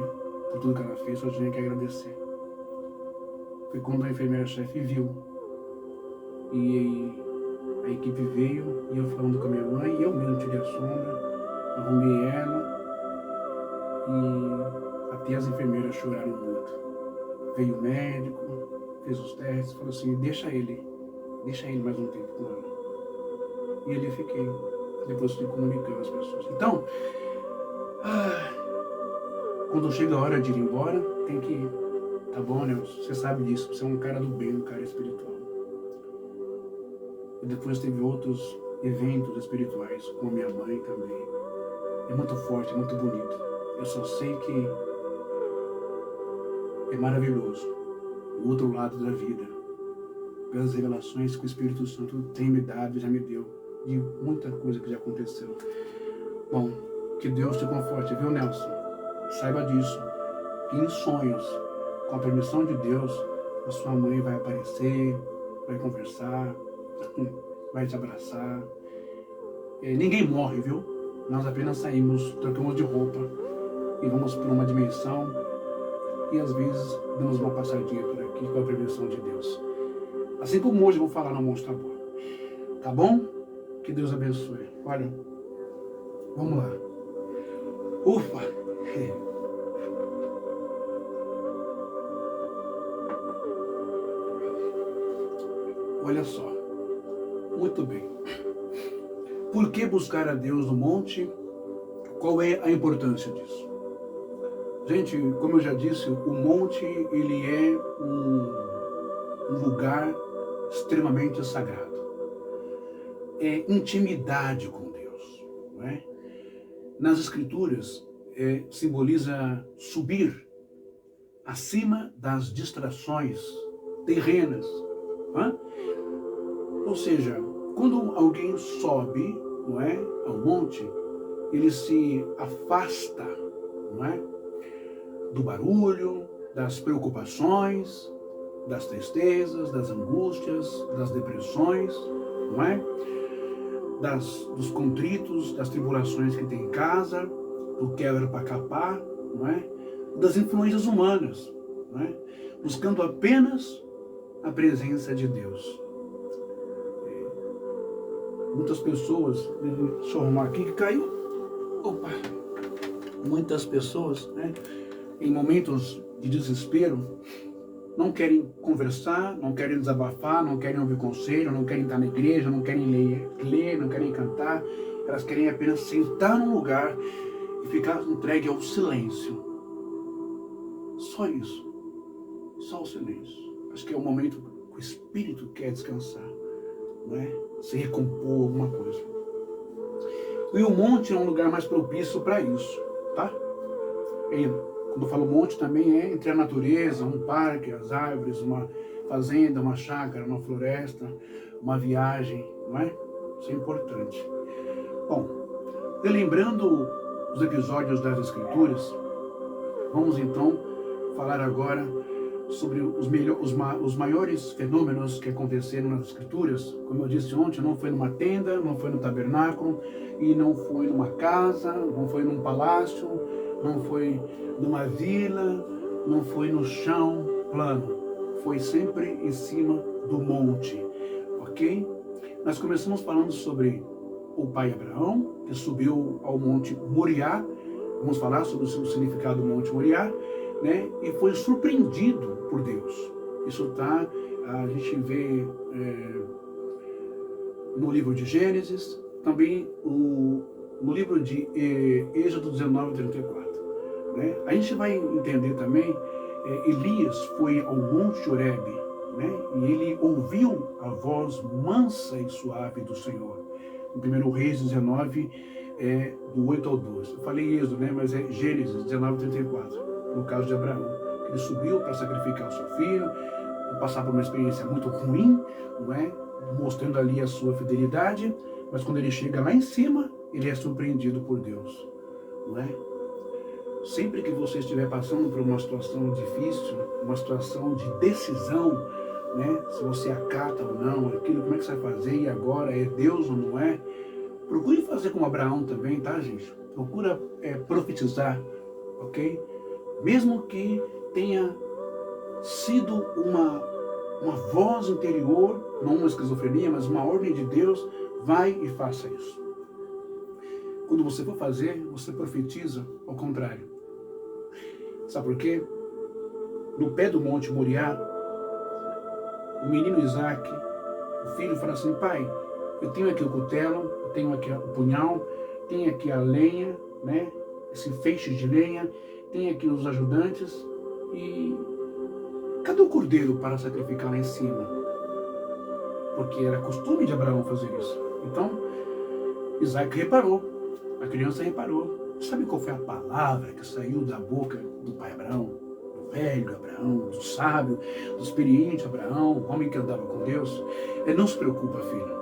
por tudo que ela fez, só tinha que agradecer. Foi quando a enfermeira-chefe viu e a equipe veio e eu falando com a minha mãe, e eu mesmo tirei a sonda, arrumei ela e até as enfermeiras choraram muito. Veio o médico, fez os testes, falou assim, deixa ele mais um tempo com ela. E ali fiquei, depois fui comunicando as pessoas. Então, quando chega a hora de ir embora, tem que ir. Tá bom, né? Você sabe disso, você é um cara do bem, um cara espiritual. E depois teve outros eventos espirituais, com a minha mãe também. É muito forte, é muito bonito. Eu só sei que é maravilhoso o outro lado da vida, pelas revelações que o Espírito Santo tem me dado, já me deu, de muita coisa que já aconteceu. Bom, que Deus te conforte, viu, Nelson? Saiba disso, que em sonhos, com a permissão de Deus, a sua mãe vai aparecer, vai conversar, vai te abraçar. Ninguém morre, viu? Nós apenas saímos, trocamos de roupa e vamos para uma dimensão e às vezes damos uma passadinha por aqui com a permissão de Deus. Assim como hoje eu vou falar no Monte Tabor. Tá bom? Que Deus abençoe. Olha, vamos lá. Ufa! Olha só, muito bem. Por que buscar a Deus no monte? Qual é a importância disso? Gente, como eu já disse, o monte ele é um lugar extremamente sagrado. É intimidade com Deus, não é? Nas Escrituras, simboliza subir acima das distrações terrenas. Não é? Ou seja, quando alguém sobe, não é, ao monte, ele se afasta, não é, do barulho, das preocupações, das tristezas, das angústias, das depressões, não é? Dos contritos, das tribulações que tem em casa, do quebra para capar, não é? Das influências humanas, não é? Buscando apenas a presença de Deus. Muitas pessoas, deixa eu arrumar aqui que caiu, opa, muitas pessoas, né, em momentos de desespero, não querem conversar, não querem desabafar, não querem ouvir conselho, não querem estar na igreja, não querem ler, não querem cantar, elas querem apenas sentar num lugar e ficar entregue ao silêncio. Só isso, só o silêncio. Acho que é o momento que o espírito quer descansar, não é? Se recompor alguma coisa. E o monte é um lugar mais propício para isso, tá? E quando eu falo monte também é entre a natureza, um parque, as árvores, uma fazenda, uma chácara, uma floresta, uma viagem, não é? Isso é importante. Bom, relembrando os episódios das Escrituras, vamos então falar agora sobre os maiores fenômenos que aconteceram nas Escrituras. Como eu disse ontem, não foi numa tenda, não foi no tabernáculo, e não foi numa casa, não foi num palácio, não foi numa vila, não foi no chão plano. Foi sempre em cima do monte, ok? Nós começamos falando sobre o pai Abraão, que subiu ao monte Moriá. Vamos falar sobre o significado do monte Moriá, né? E foi surpreendido por Deus. Isso tá, a gente vê no livro de Gênesis, também no livro de Êxodo 19:34. Né? A gente vai entender também, Elias foi ao monte Horebe, né? E ele ouviu a voz mansa e suave do Senhor. No 1 Reis 19, do 8 ao 12. Eu falei Êxodo, né? Mas é Gênesis 19:34, no caso de Abraão. Ele subiu para sacrificar o seu filho, passar por uma experiência muito ruim, não é? Mostrando ali a sua fidelidade, mas quando ele chega lá em cima, ele é surpreendido por Deus, não é? Sempre que você estiver passando por uma situação difícil, uma situação de decisão, né? Se você acata ou não, aquilo, como é que você vai fazer, e agora, é Deus ou não é? Procure fazer como Abraão também, tá, gente? Procura profetizar, ok? Mesmo que tenha sido uma voz interior, não uma esquizofrenia, mas uma ordem de Deus, vai e faça isso. Quando você for fazer, você profetiza ao contrário. Sabe por quê? No pé do monte Moriá, o menino Isaac, o filho, fala assim: pai, eu tenho aqui o cutelo, eu tenho aqui o punhal, tenho aqui a lenha, né? Esse feixe de lenha, tenho aqui os ajudantes, e cadê o cordeiro para sacrificar lá em cima? Porque era costume de Abraão fazer isso. Então, Isaac reparou, a criança reparou. Sabe qual foi a palavra que saiu da boca do pai Abraão? Do velho Abraão, do sábio, do experiente Abraão, o homem que andava com Deus? Não se preocupa, filho.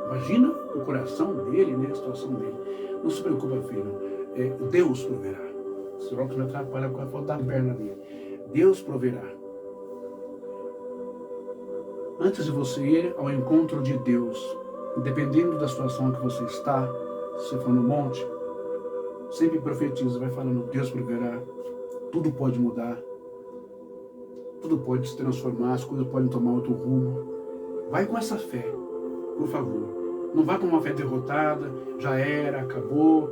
Imagina o coração dele, né, a situação dele. Não se preocupa, filho. Deus proverá. Esse óculos me atrapalha com a falta da perna dele. Deus proverá. Antes de você ir ao encontro de Deus, dependendo da situação que você está, se for no monte, sempre profetiza, vai falando: Deus proverá, tudo pode mudar, tudo pode se transformar, as coisas podem tomar outro rumo. Vai com essa fé, por favor. Não vá com uma fé derrotada, já era, acabou,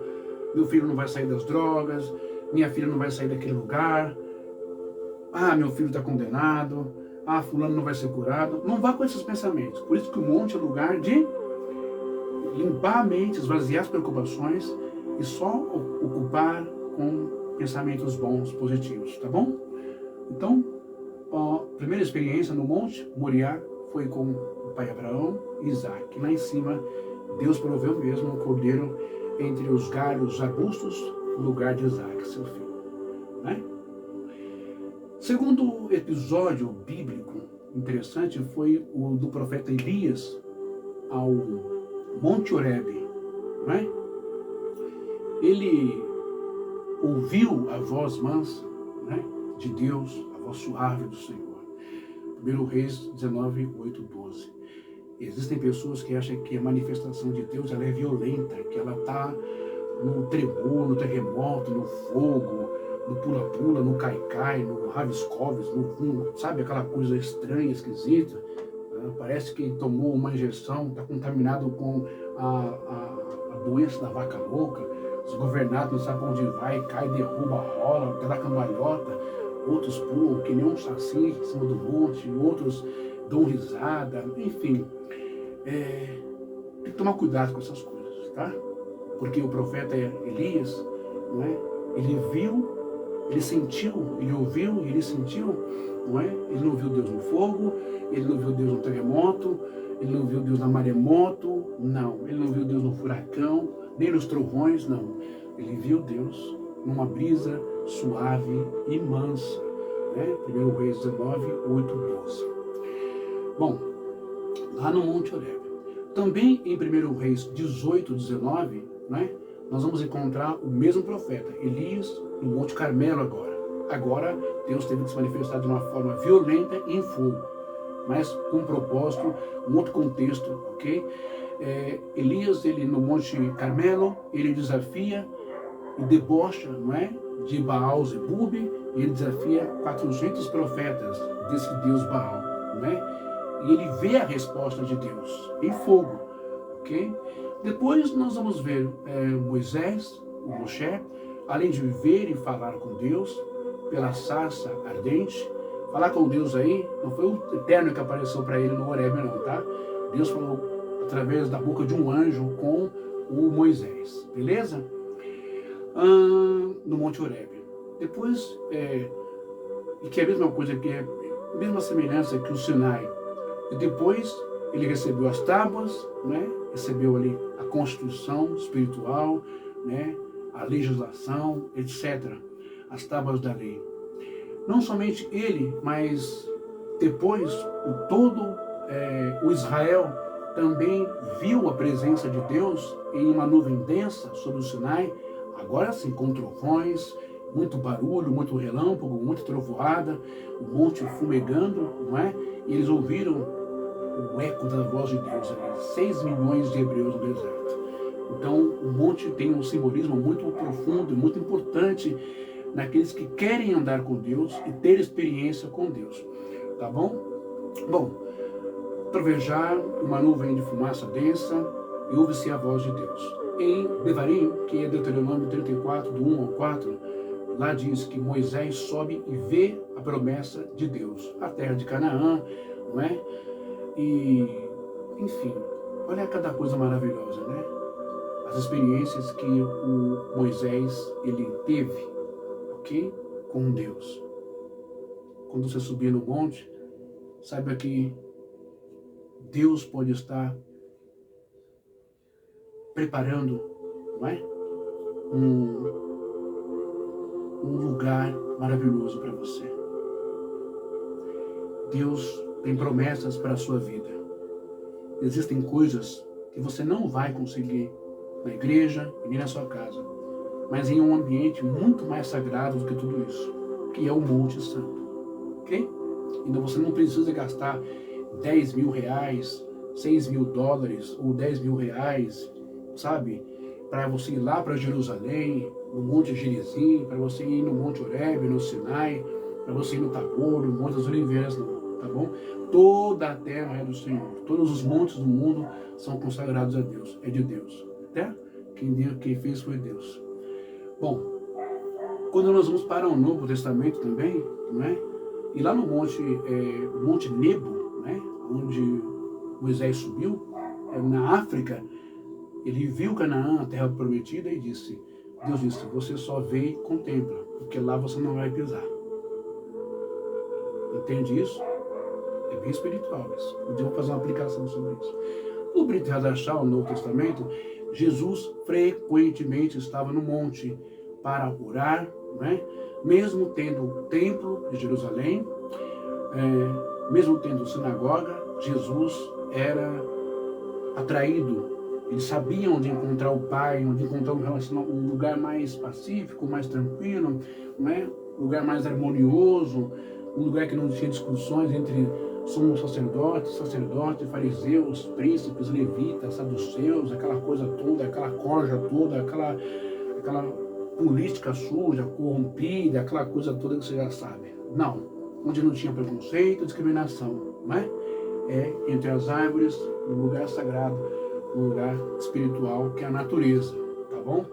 meu filho não vai sair das drogas, minha filha não vai sair daquele lugar, meu filho está condenado, fulano não vai ser curado. Não vá com esses pensamentos. Por isso que o monte é lugar de limpar a mente, esvaziar as preocupações e só ocupar com pensamentos bons, positivos, tá bom? Então, a primeira experiência no Monte Moriá foi com o pai Abraão e Isaac. Lá em cima, Deus proveu mesmo um cordeiro entre os galhos, os arbustos, no lugar de Isaac, seu filho. Né? Segundo episódio bíblico interessante foi o do profeta Elias ao Monte Horebe. Né? Ele ouviu a voz mansa, né, de Deus, a voz suave do Senhor. 1 Reis 19, 8, 12. Existem pessoas que acham que a manifestação de Deus ela é violenta, que ela está no tremor, no terremoto, no fogo, no pula-pula, no cai-cai, no raviscovis, sabe, aquela coisa estranha, esquisita. Parece que tomou uma injeção, está contaminado com a doença da vaca louca. Os governados não sabem onde vai, cai, derruba, rola, dá cambalhota. Outros pulam que nem um saci em cima do monte, outros dão risada, enfim. Tem que tomar cuidado com essas coisas, tá? Porque o profeta Elias, não é? Ele viu, ele sentiu, ele ouviu e ele sentiu, não é? Ele não viu Deus no fogo, ele não viu Deus no terremoto, ele não viu Deus na maremoto, não. Ele não viu Deus no furacão, nem nos trovões, não. Ele viu Deus numa brisa suave e mansa. Né? 1 Reis 19, 8, 12. Bom, lá no Monte Horebe. Também em 1 Reis 18, 19, né, nós vamos encontrar o mesmo profeta, Elias, no Monte Carmelo agora. Agora, Deus teve que se manifestar de uma forma violenta em fogo, mas com um propósito, um outro contexto, ok? Elias, ele no Monte Carmelo, ele desafia e debocha, não é? De Baal Zebub, e ele desafia 400 profetas desse Deus Baal, não é? E ele vê a resposta de Deus em fogo, ok? Depois nós vamos ver Moisés, o Moshe, além de ver e falar com Deus pela sarça ardente. Falar com Deus aí, não foi o Eterno que apareceu para ele no Horebe não, tá? Deus falou através da boca de um anjo com o Moisés, beleza? No Monte Horebe. Depois, e que é a mesma coisa, que é a mesma semelhança que o Sinai. E depois ele recebeu as tábuas, né? Recebeu ali a constituição espiritual, né? A legislação, etc. As tábuas da lei. Não somente ele, mas depois o Israel também viu a presença de Deus em uma nuvem densa sobre o Sinai, agora sim com trovões, muito barulho, muito relâmpago, muita trovoada, o monte fumegando, não é? E eles ouviram o eco da voz de Deus ali, 6 milhões de hebreus no deserto. Então o monte tem um simbolismo muito profundo, muito importante naqueles que querem andar com Deus e ter experiência com Deus, tá bom? Bom, trovejar, uma nuvem de fumaça densa, e ouve-se a voz de Deus. Em Devarim, que é Deuteronômio 34, do 1 ao 4, lá diz que Moisés sobe e vê a promessa de Deus, a terra de Canaã, não é? E, enfim, olha cada coisa maravilhosa, né? As experiências que o Moisés, ele teve, ok? Com Deus. Quando você subir no monte, saiba que Deus pode estar preparando, não é? Um lugar maravilhoso para você. Deus tem promessas para a sua vida. Existem coisas que você não vai conseguir na igreja e nem na sua casa, mas em um ambiente muito mais sagrado do que tudo isso, que é o Monte Santo, ok? Então você não precisa gastar 10 mil reais, 6 mil dólares ou 10 mil reais, sabe? Para você ir lá para Jerusalém, no Monte Gerizim, para você ir no Monte Horebe, no Sinai, para você ir no Tabor, no Monte das Oliveiras, não, tá bom? Toda a terra é do Senhor, todos os montes do mundo são consagrados a Deus, é de Deus, tá? Quem fez foi Deus. Bom, quando nós vamos para o Novo Testamento também, né? E lá no Monte Nebo, né? Onde Moisés subiu, na África, ele viu Canaã, a terra prometida, e disse: Deus disse, você só vê e contempla, porque lá você não vai pisar. Entende isso? É bem espiritual isso. Um dia eu vou fazer uma aplicação sobre isso. No Brit Hadashah, no Novo Testamento, Jesus frequentemente estava no monte para orar, né? Mesmo tendo o templo de Jerusalém, mesmo tendo sinagoga, Jesus era atraído. Ele sabia onde encontrar o Pai, onde encontrar um lugar mais pacífico, mais tranquilo, né? Um lugar mais harmonioso, um lugar que não tinha discussões entre sumos sacerdotes, fariseus, príncipes, levitas, saduceus, aquela coisa toda, aquela corja toda, aquela política suja, corrompida, aquela coisa toda que você já sabe. Não, onde não tinha preconceito, discriminação, né? É entre as árvores, no lugar sagrado, no lugar espiritual, que é a natureza, tá bom?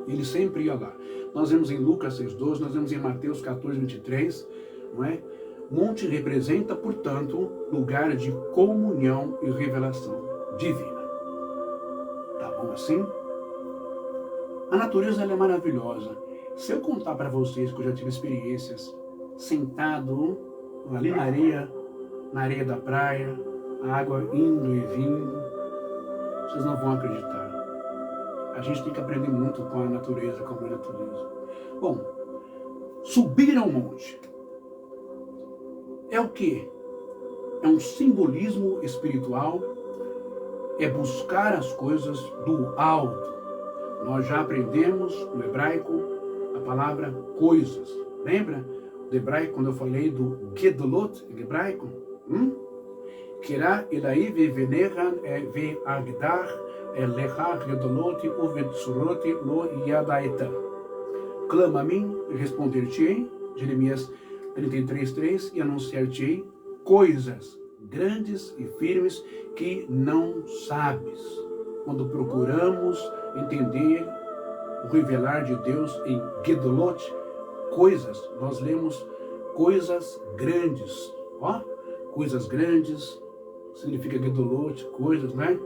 Ele sempre ia lá. Nós vemos em Lucas 6,12, nós vemos em Mateus 14,23, não é? Monte representa, portanto, lugar de comunhão e revelação divina. Tá bom assim? A natureza ela é maravilhosa. Se eu contar para vocês que eu já tive experiências sentado ali na areia da praia, a água indo e vindo, vocês não vão acreditar. A gente tem que aprender muito com a natureza, com a natureza. Bom, subir ao monte é o quê? É um simbolismo espiritual, é buscar as coisas do alto. Nós já aprendemos no hebraico a palavra coisas. Lembra do hebraico quando eu falei do gedolot em hebraico? Kira elai veveneran ve'agdar elecha gedolot uvetsurot lo yadaita. Clama a mim e responder-te-ei, Jeremias 33:3, e anunciar-te-ei coisas grandes e firmes que não sabes. Quando procuramos entender o revelar de Deus em Gedolot, coisas, nós lemos coisas grandes, ó, coisas grandes, significa Gedolot, coisas, né?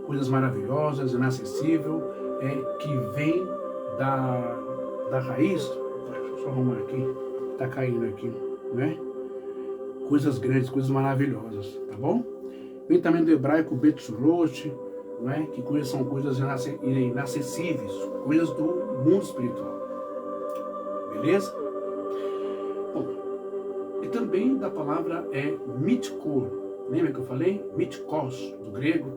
Coisas maravilhosas, inacessível, que vem da raiz. Deixa eu só arrumar aqui, tá caindo aqui, né? Coisas grandes, coisas maravilhosas, tá bom? Vem também do hebraico Betsurot, né? Que são coisas inacessíveis, coisas do mundo espiritual. Beleza? Bom, e também da palavra mitkor. Lembra que eu falei? Mitkos, do grego,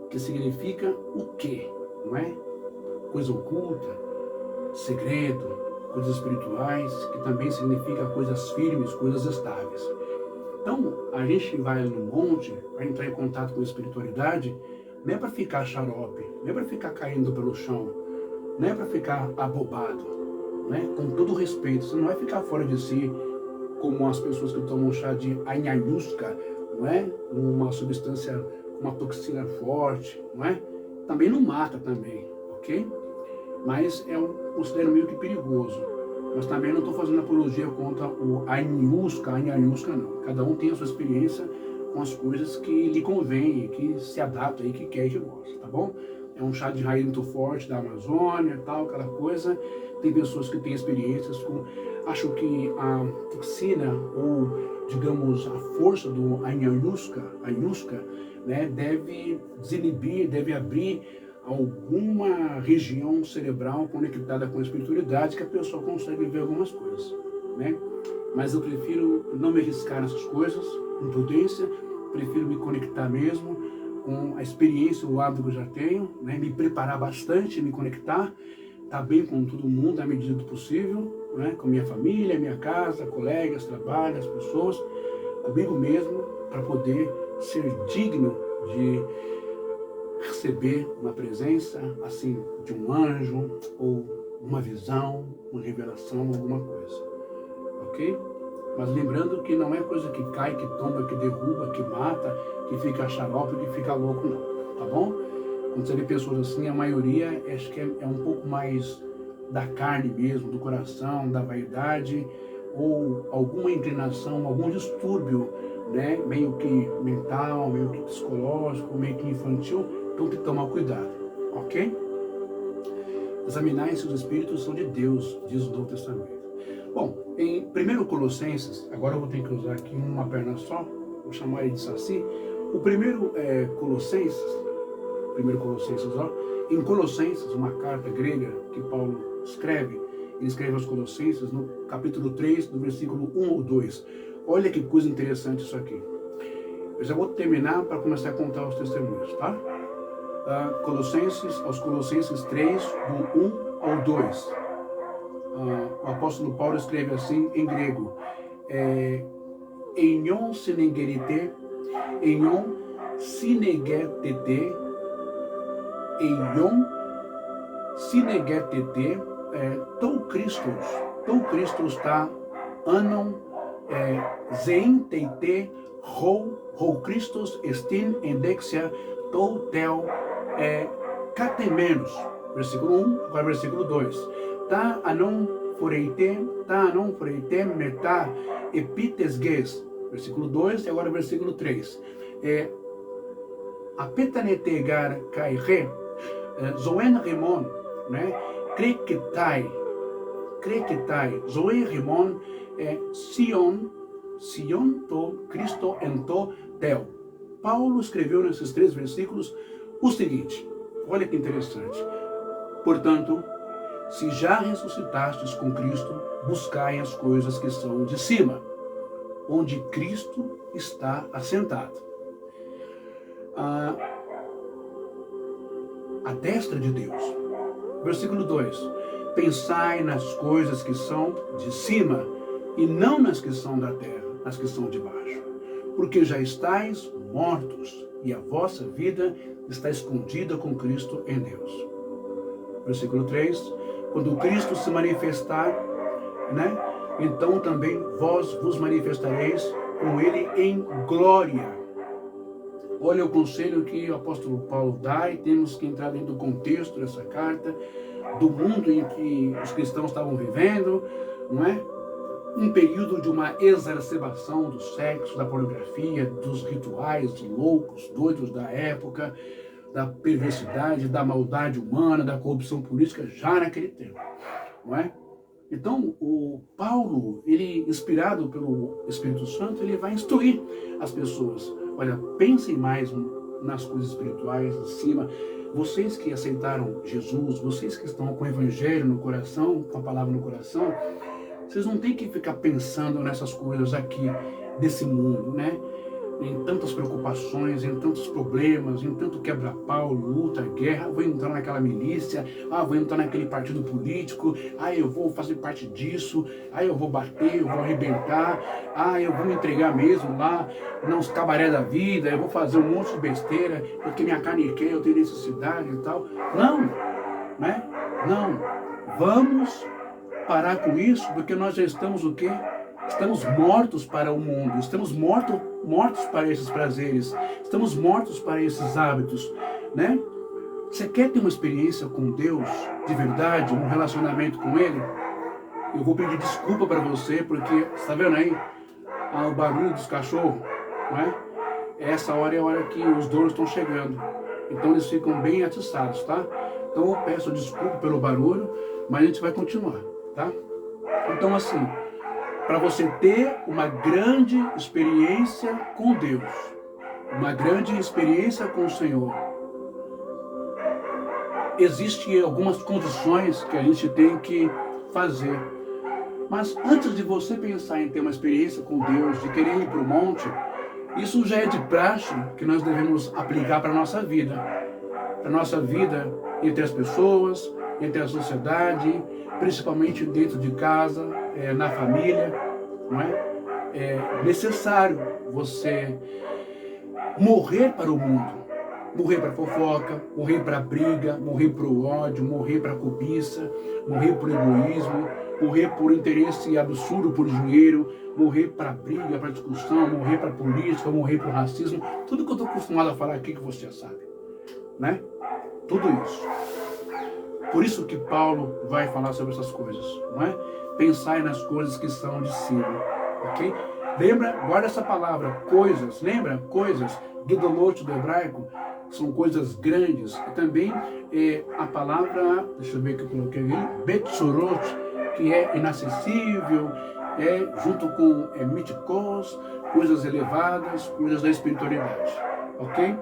que significa o quê? Não é? Coisa oculta, segredo, coisas espirituais, que também significa coisas firmes, coisas estáveis. Então, a gente vai no monte para entrar em contato com a espiritualidade, não é para ficar xarope, não é para ficar caindo pelo chão, não é para ficar abobado, né? Com todo respeito, você não vai ficar fora de si como as pessoas que tomam chá de anhanhusca, não é? Uma substância, uma toxina forte, não é? Também não mata também, ok? Mas considero meio que perigoso. Mas também não estou fazendo apologia contra o anhanhusca não. Cada um tem a sua experiência com as coisas que lhe convém, que se adapta e que quer e que gosta, tá bom? É um chá de raiz muito forte da Amazônia, tal, aquela coisa. Tem pessoas que têm experiências com... Acho que a toxina, ou digamos, a força do anhanhusca, né, deve desinibir, deve abrir alguma região cerebral conectada com a espiritualidade, que a pessoa consegue ver algumas coisas, né? Mas eu prefiro não me arriscar nessas coisas, com prudência, prefiro me conectar mesmo com a experiência, o hábito que eu já tenho, né? Me preparar bastante, me conectar, estar bem com todo mundo na medida do possível, né? Com minha família, minha casa, colegas, trabalho, as pessoas, comigo mesmo, para poder ser digno de receber uma presença, assim, de um anjo, ou uma visão, uma revelação, alguma coisa, ok? Mas lembrando que não é coisa que cai, que tomba, que derruba, que mata, que fica xarope, que fica louco, não, tá bom? Quando você vê pessoas assim, a maioria acho que é um pouco mais da carne mesmo, do coração, da vaidade, ou alguma inclinação, algum distúrbio, né? Meio que mental, meio que psicológico, meio que infantil. Então tem que tomar cuidado, ok? examinai se os espíritos são de Deus, diz o Novo Testamento. Bom, em 1 Colossenses, agora eu vou ter que usar aqui uma perna só, vou chamar ele de Saci. O primeiro Colossenses, ó, em Colossenses, uma carta grega que Paulo escreve, ele escreve aos Colossenses no capítulo 3, do versículo 1 ou 2. Olha que coisa interessante isso aqui. Eu já vou terminar para começar a contar os testemunhos, tá? Aos Colossenses 3, do 1 ao 2. O apóstolo Paulo escreve assim em grego: Eion sinegetete, tou Christos ta anon zein ho Christos estin endexia tou tel catemenos. Versículo 1, agora versículo 2. Ta anon foreite meta epitesges. Versículo 2 e agora versículo 3. Apetanetegar kaire zoen rimon, né? Kreketai, zoe rimon Sion to Cristo ento tel. Paulo escreveu nesses 3 versículos o seguinte, olha que interessante. Portanto, se já ressuscitastes com Cristo, buscai as coisas que são de cima, onde Cristo está assentado, à destra de Deus. Versículo 2. Pensai nas coisas que são de cima, e não nas que são da terra, nas que são de baixo. Porque já estáis mortos, e a vossa vida está escondida com Cristo em Deus. Versículo 3. Quando Cristo se manifestar, né? Então também vós vos manifestareis com Ele em glória. Olha o conselho que o apóstolo Paulo dá, e temos que entrar dentro do contexto dessa carta, do mundo em que os cristãos estavam vivendo, não é? Um período de uma exacerbação do sexo, da pornografia, dos rituais loucos, doidos da época, da perversidade, da maldade humana, da corrupção política, já naquele tempo, não é? Então, o Paulo, ele, inspirado pelo Espírito Santo, ele vai instruir as pessoas. Olha, pensem mais nas coisas espirituais, em cima. Vocês que aceitaram Jesus, vocês que estão com o Evangelho no coração, com a palavra no coração, vocês não têm que ficar pensando nessas coisas aqui desse mundo, né? Em tantas preocupações, em tantos problemas, em tanto quebra-pau, luta, guerra. Vou entrar naquela milícia, vou entrar naquele partido político, eu vou fazer parte disso, eu vou bater, eu vou arrebentar, eu vou me entregar mesmo lá nos cabaré da vida, eu vou fazer um monte de besteira, porque minha carne quer, eu tenho necessidade e tal. Não, né? Não. Vamos parar com isso, porque nós já estamos o quê? Estamos mortos para o mundo, estamos mortos para esses prazeres, estamos mortos para esses hábitos, né? Você quer ter uma experiência com Deus, de verdade, um relacionamento com Ele? Eu vou pedir desculpa para você, porque, você está vendo aí, o barulho dos cachorros, né? Essa hora é a hora que os donos estão chegando, então eles ficam bem atiçados, tá? Então eu peço desculpa pelo barulho, mas a gente vai continuar, tá? Então assim, para você ter uma grande experiência com Deus, uma grande experiência com o Senhor, existem algumas condições que a gente tem que fazer. Mas antes de você pensar em ter uma experiência com Deus, de querer ir para o monte, isso já é de praxe que nós devemos aplicar para a nossa vida. Para a nossa vida entre as pessoas, entre a sociedade, principalmente dentro de casa, na família, não é? É necessário você morrer para o mundo, morrer para a fofoca, morrer para a briga, morrer para o ódio, morrer para a cobiça, morrer para o egoísmo, morrer por interesse absurdo por dinheiro, morrer para a briga, para a discussão, morrer para a política, morrer para o racismo, tudo que eu estou acostumado a falar aqui que você já sabe, né? Tudo isso. Por isso que Paulo vai falar sobre essas coisas, não é? Pensai nas coisas que são de cima, ok? Lembra, guarda essa palavra, coisas, lembra? Coisas, guidolote do hebraico, são coisas grandes. E também a palavra, deixa eu ver o que eu coloquei ali, Betsurot, que é inacessível, junto com mitikos, coisas elevadas, coisas da espiritualidade, ok?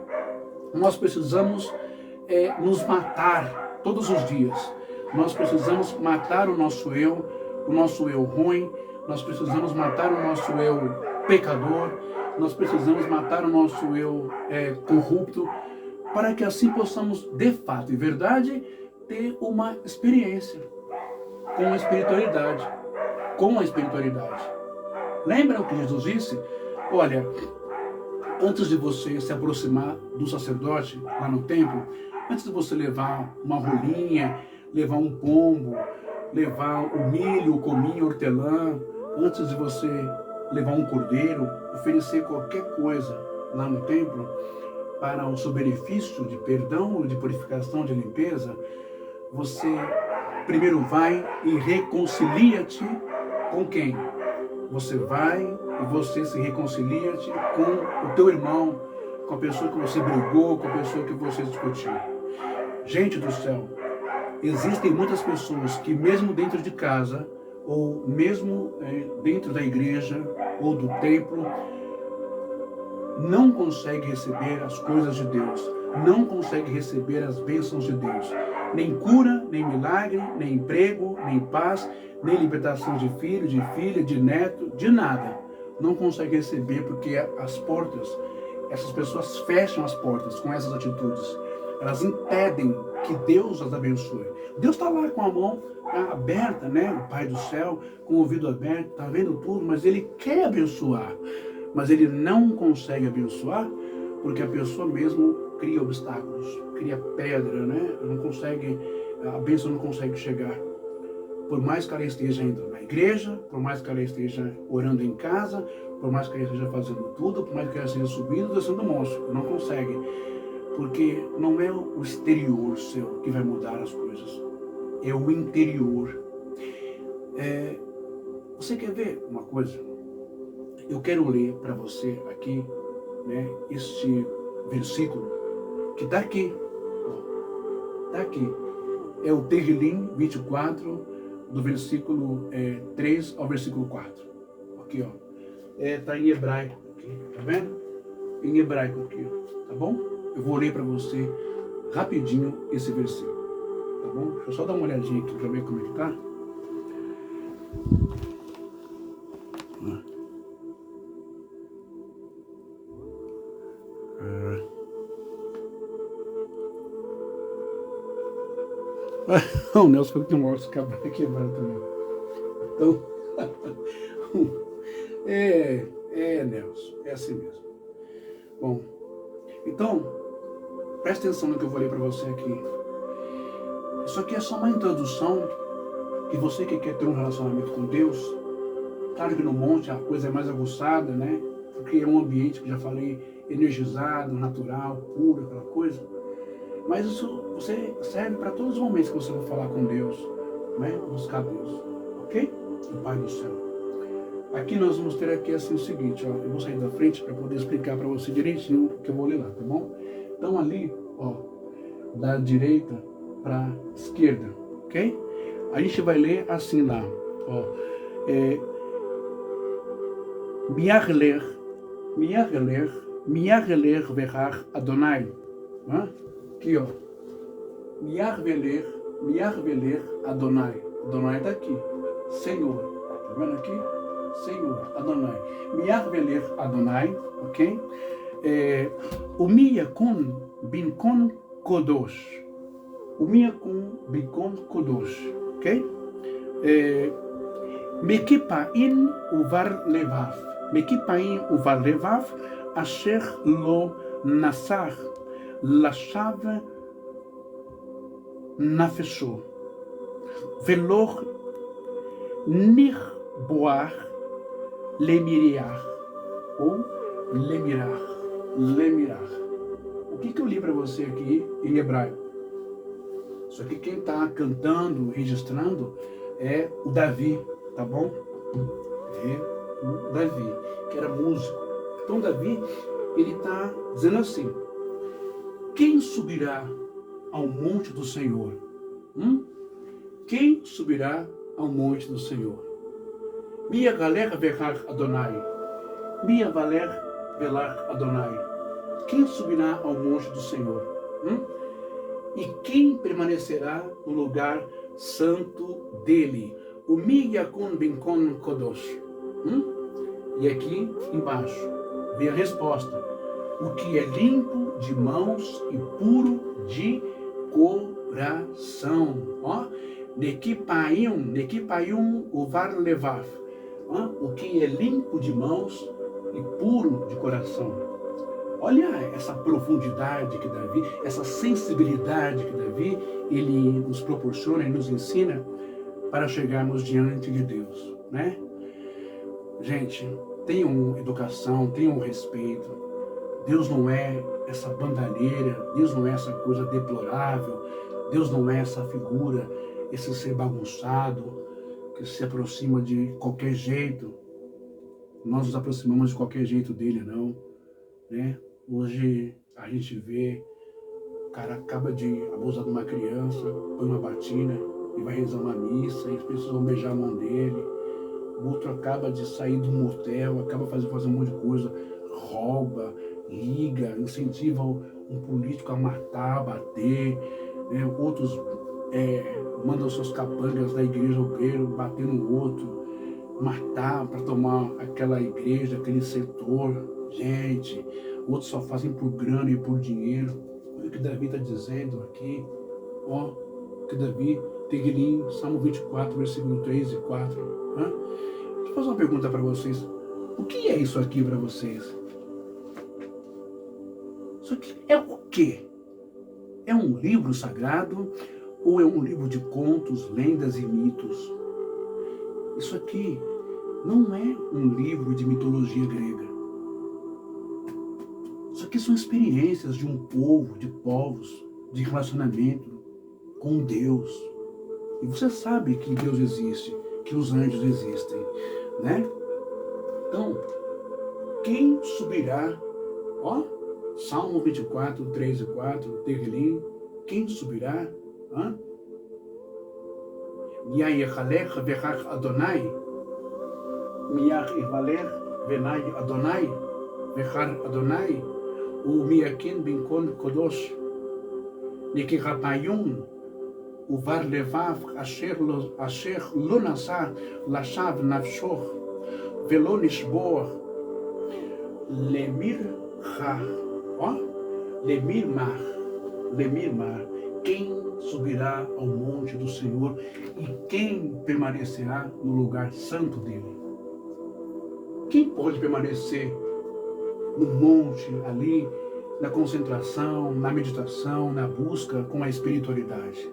Nós precisamos nos matar todos os dias. Nós precisamos matar o nosso eu ruim, nós precisamos matar o nosso eu pecador, nós precisamos matar o nosso eu corrupto, para que assim possamos, de fato e verdade, ter uma experiência com a espiritualidade. Com a espiritualidade. Lembra o que Jesus disse? Olha, antes de você se aproximar do sacerdote lá no templo, antes de você levar uma rolinha, levar um pombo, levar o milho, o cominho, o hortelã, antes de você levar um cordeiro, oferecer qualquer coisa lá no templo, para o seu benefício de perdão, de purificação, de limpeza, você primeiro vai e reconcilia-te com quem? Você vai e você se reconcilia-te com o teu irmão, com a pessoa que você brigou, com a pessoa que você discutiu. Gente do céu, existem muitas pessoas que mesmo dentro de casa, ou mesmo dentro da igreja, ou do templo, não conseguem receber as coisas de Deus, não conseguem receber as bênçãos de Deus. Nem cura, nem milagre, nem emprego, nem paz, nem libertação de filho, de filha, de neto, de nada. Não consegue receber porque as portas, essas pessoas fecham as portas com essas atitudes. Elas impedem que Deus as abençoe. Deus está lá com a mão aberta, né? O Pai do céu, com o ouvido aberto, está vendo tudo, mas Ele quer abençoar. Mas Ele não consegue abençoar porque a pessoa mesmo cria obstáculos, cria pedra, né? Não consegue, a bênção não consegue chegar. Por mais que ela esteja indo na igreja, por mais que ela esteja orando em casa, por mais que ela esteja fazendo tudo, por mais que ela esteja subindo, descendo o monstro, não consegue. Porque não é o exterior seu que vai mudar as coisas, é o interior. Você quer ver uma coisa? Eu quero ler para você aqui, né, este versículo que está aqui. Está aqui. É o Tehillim 24, do versículo 3 ao versículo 4. Aqui, ó. Está em hebraico aqui, tá vendo? Em hebraico aqui, ó, tá bom? Eu vou ler para você rapidinho esse versículo, tá bom? Deixa eu só dar uma olhadinha aqui para ver como é que tá. O Nelson falou que tem um óculos quebrado também. Então, Nelson, é assim mesmo. Bom, então, presta atenção no que eu vou ler para você aqui. Isso aqui é só uma introdução que você que quer ter um relacionamento com Deus, claro que no monte a coisa é mais aguçada, né? Porque é um ambiente que já falei, energizado, natural, puro, aquela coisa. Mas isso você serve para todos os momentos que você vai falar com Deus, né? Buscar Deus, ok? O Pai do céu. Aqui nós vamos ter aqui assim o seguinte, ó, eu vou sair da frente para poder explicar para você direitinho o que eu vou ler lá, tá bom? Então ali, ó, da direita para a esquerda, ok? A gente vai ler assim lá, ó, Miarler verach Adonai, né? Aqui, ó, Miarveler Adonai, Adonai está aqui, Senhor, tá vendo aqui? Senhor, Adonai, Miarveler Adonai, ok? O Miyakun Binkon Kodosh, o Miyakun Binkon Kodosh, ok? Mekipain Uvar Levav, Asher Lo Nasar, Lashav Nafesho, Velor Nirboar Lemiriar, ou Lemirar. O que eu li para você aqui em hebraico? Isso aqui quem está cantando, registrando, é o Davi, tá bom? É o Davi, que era músico. Então Davi, ele está dizendo assim, quem subirá ao monte do Senhor? Quem subirá ao monte do Senhor? Mia galer velar Adonai. Mia valer velar Adonai. Quem subirá ao monte do Senhor? E quem permanecerá no lugar santo dele? O mi yakun binkon kodosh. E aqui embaixo vem a resposta. O que é limpo de mãos e puro de coração. Nekipayum uvar levav. O que é limpo de mãos e puro de coração. Olha essa profundidade que Davi, essa sensibilidade que Davi, ele nos proporciona e nos ensina para chegarmos diante de Deus, né? Gente, tenham educação, tenham respeito. Deus não é essa bandalheira, Deus não é essa coisa deplorável, Deus não é essa figura, esse ser bagunçado, que se aproxima de qualquer jeito. Nós nos aproximamos de qualquer jeito dele, não, né? Hoje a gente vê, o cara acaba de abusar de uma criança, põe uma batina e vai rezar uma missa, e as pessoas vão beijar a mão dele. O outro acaba de sair do motel, acaba fazendo um monte de coisa, rouba, liga, incentiva um político a matar, a bater, né? Outros mandam seus capangas da igreja obreira bater no outro, matar para tomar aquela igreja, aquele setor. Gente, outros só fazem por grana e por dinheiro. Olha o que Davi está dizendo aqui, que Davi tem em Salmo 24, versículo 3 e 4. Deixa eu fazer uma pergunta para vocês. O que é isso aqui para vocês? Isso aqui é o quê? É um livro sagrado ou é um livro de contos, lendas e mitos? Isso aqui não é um livro de mitologia grega. Isso aqui são experiências de um povo, de povos, de relacionamento com Deus. E você sabe que Deus existe, que os anjos existem, né? Então, quem subirá, Salmo 24, 3 e 4, Tehilim, quem subirá? Miayechalech vechach Adonai, Miayechalech venai Adonai, vechar Adonai, o miakin binkon kodosh, Nikirapayum, uvar levav asher lo nasar lashav nafshoch, velo nishbor, Lemirmar, quem subirá ao monte do Senhor e quem permanecerá no lugar santo dele? Quem pode permanecer no monte ali, na concentração, na meditação, na busca com a espiritualidade?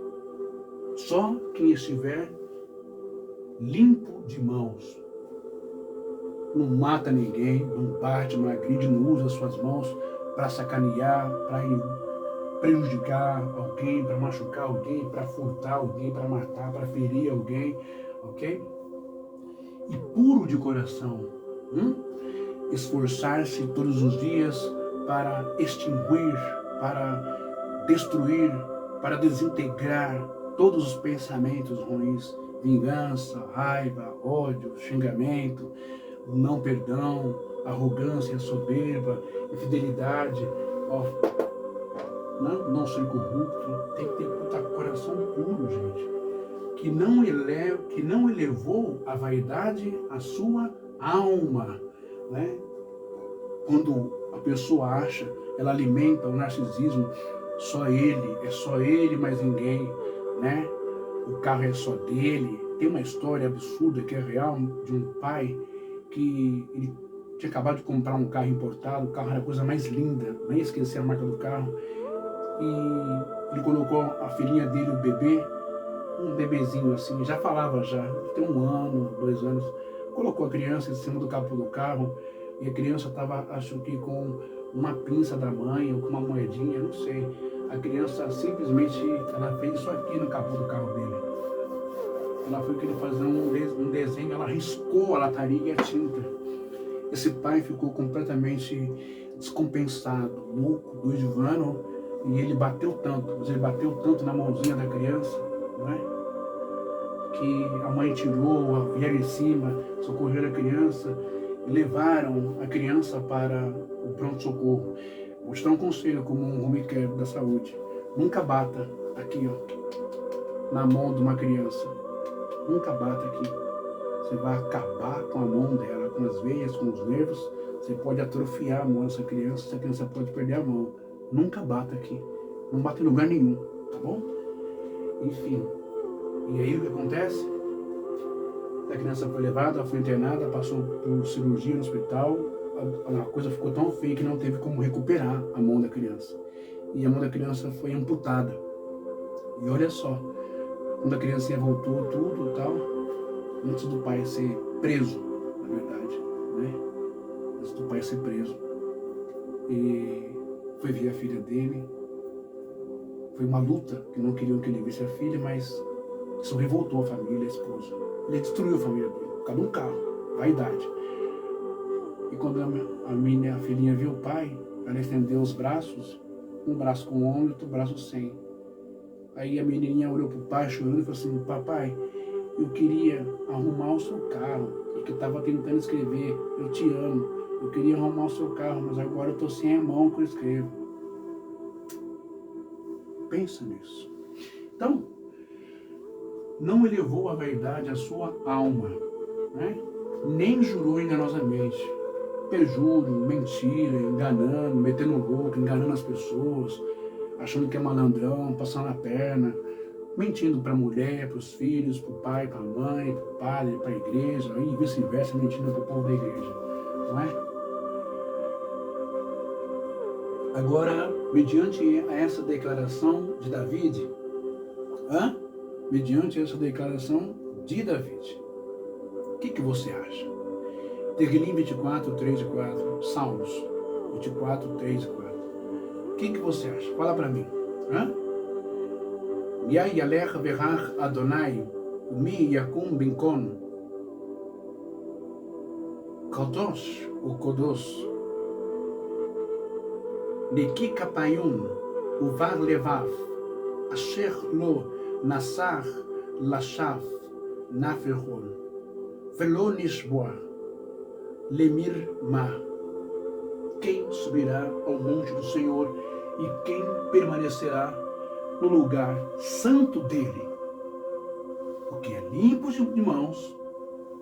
Só quem estiver limpo de mãos. Não mata ninguém, não bate, não agride, não usa suas mãos para sacanear, para prejudicar alguém, para machucar alguém, para furtar alguém, para matar, para ferir alguém, ok? E puro de coração, esforçar-se todos os dias para extinguir, para destruir, para desintegrar todos os pensamentos ruins, vingança, raiva, ódio, xingamento, não perdão, arrogância, soberba, infidelidade, não ser corrupto. Tem que ter coração puro, gente, que não elevou a vaidade à sua alma, né? Quando a pessoa acha, ela alimenta o narcisismo, é só ele, mais ninguém, né? O carro é só dele. Tem uma história absurda que é real, de um pai que ele tinha acabado de comprar um carro importado, o carro era a coisa mais linda, nem esqueci a marca do carro, e ele colocou a filhinha dele, o bebê, um bebezinho assim, já falava tem 1 ano, 2 anos, colocou a criança em cima do capô do carro, e a criança estava, acho que com uma pinça da mãe, ou com uma moedinha, não sei. A criança simplesmente, ela fez isso aqui no capô do carro dele. Ela foi querer fazer um desenho, ela riscou a lataria e a tinta. Esse pai ficou completamente descompensado, louco, doidivano, E ele bateu tanto, mas ele bateu tanto na mãozinha da criança, não é? Que a mãe tirou, vieram em cima, socorreram a criança e levaram a criança para o pronto-socorro. Vou te dar um conselho como um homem que é da saúde. Nunca bata aqui, ó, na mão de uma criança. Nunca bata aqui. Você vai acabar com a mão dela, com as veias, com os nervos. Você pode atrofiar a mão dessa criança, essa criança pode perder a mão. Nunca bata aqui. Não bate em lugar nenhum, tá bom? Enfim. E aí o que acontece? A criança foi levada, foi internada, passou por cirurgia no hospital. A coisa ficou tão feia que não teve como recuperar a mão da criança. E a mão da criança foi amputada. E olha só, quando a criancinha voltou, tudo e tal, antes do pai ser preso, na verdade, né? Antes do pai ser preso. E foi ver a filha dele. Foi uma luta, que não queriam que ele visse a filha, mas isso revoltou a família, a esposa. Ele destruiu a família dele, por causa de um carro, vaidade. E quando a filhinha viu o pai, ela estendeu os braços, um braço com o ombro e outro braço sem. Aí a menininha olhou para o pai chorando e falou assim: papai, eu queria arrumar o seu carro, porque eu estava tentando escrever, eu te amo, eu queria arrumar o seu carro, mas agora eu estou sem a mão que eu escrevo. Pensa nisso. Então, não elevou a verdade à sua alma, né? Nem jurou enganosamente. Perjúrio, mentira, enganando, metendo louco, enganando as pessoas, achando que é malandrão, passando a perna, mentindo para a mulher, para os filhos, para o pai, para a mãe, para o padre, para a igreja, e vice-versa, mentindo para o povo da igreja, não é? Agora, mediante essa declaração de David, mediante essa declaração de David, o que você acha? Tehilim 24, 3 e 4, Salmos 24, 3 e 4. O que você acha? Fala para mim. Yai yalech verach Adonai, mi yakum binkon, Kadosh ou Kodos, Neki kapayun, uvar levav, asher lo nasar lashav naferhon, velo nishboa, lemir ma. Quem subirá ao monte do Senhor e quem permanecerá no lugar santo dele? O que é limpo de mãos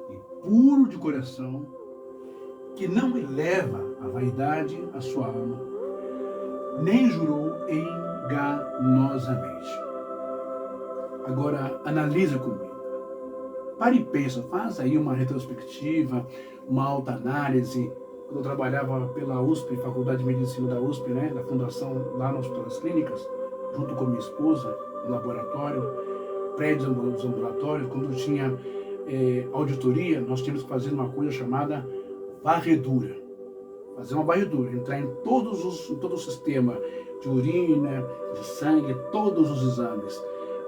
e puro de coração, que não eleva a vaidade à sua alma, nem jurou enganosamente. Agora, analisa comigo. Para e pensa, faz aí uma retrospectiva, uma autoanálise. Quando eu trabalhava pela USP, Faculdade de Medicina da USP, né, na fundação lá no Hospital das Clínicas, junto com minha esposa, no laboratório, prédios dos ambulatórios, quando tinha auditoria, nós tínhamos que fazer uma coisa chamada varredura. Fazer uma varredura, entrar em todo o sistema de urina, de sangue, todos os exames.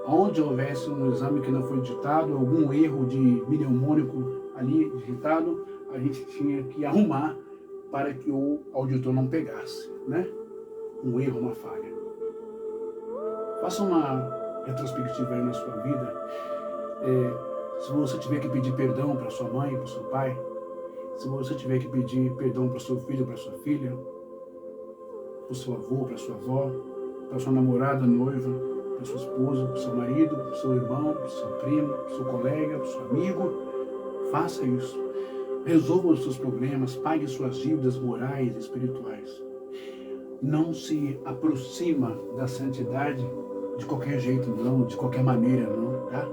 Onde houvesse um exame que não foi digitado, algum erro de mnemônico ali digitado, a gente tinha que arrumar para que o auditor não pegasse, né? Um erro, uma falha. Faça uma retrospectiva aí na sua vida. Se você tiver que pedir perdão para sua mãe, para seu pai, se você tiver que pedir perdão para o seu filho, para sua filha, para o seu avô, para sua avó, para sua namorada, noiva, para sua esposa, para seu marido, para seu irmão, para seu primo, para seu colega, para seu amigo, faça isso. Resolva os seus problemas, pague suas dívidas morais e espirituais. Não se aproxima da santidade de qualquer jeito, não, de qualquer maneira, não, tá?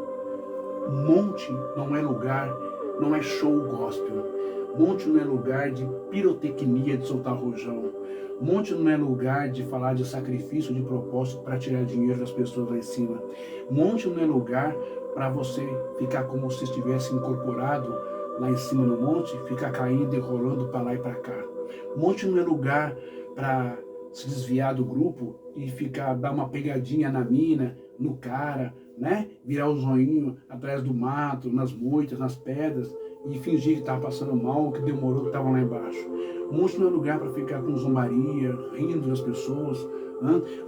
Monte não é lugar, não é show gospel. Monte não é lugar de pirotecnia, de soltar rojão. Monte não é lugar de falar de sacrifício, de propósito para tirar dinheiro das pessoas lá em cima. Monte não é lugar para você ficar como se estivesse incorporado lá em cima no monte, ficar caindo e rolando para lá e para cá. Monte não é lugar para se desviar do grupo e dar uma pegadinha na mina, no cara, né? Virar o zoinho atrás do mato, nas moitas, nas pedras e fingir que estava passando mal, que demorou, que estava lá embaixo. Monte não é lugar para ficar com zombaria, rindo das pessoas,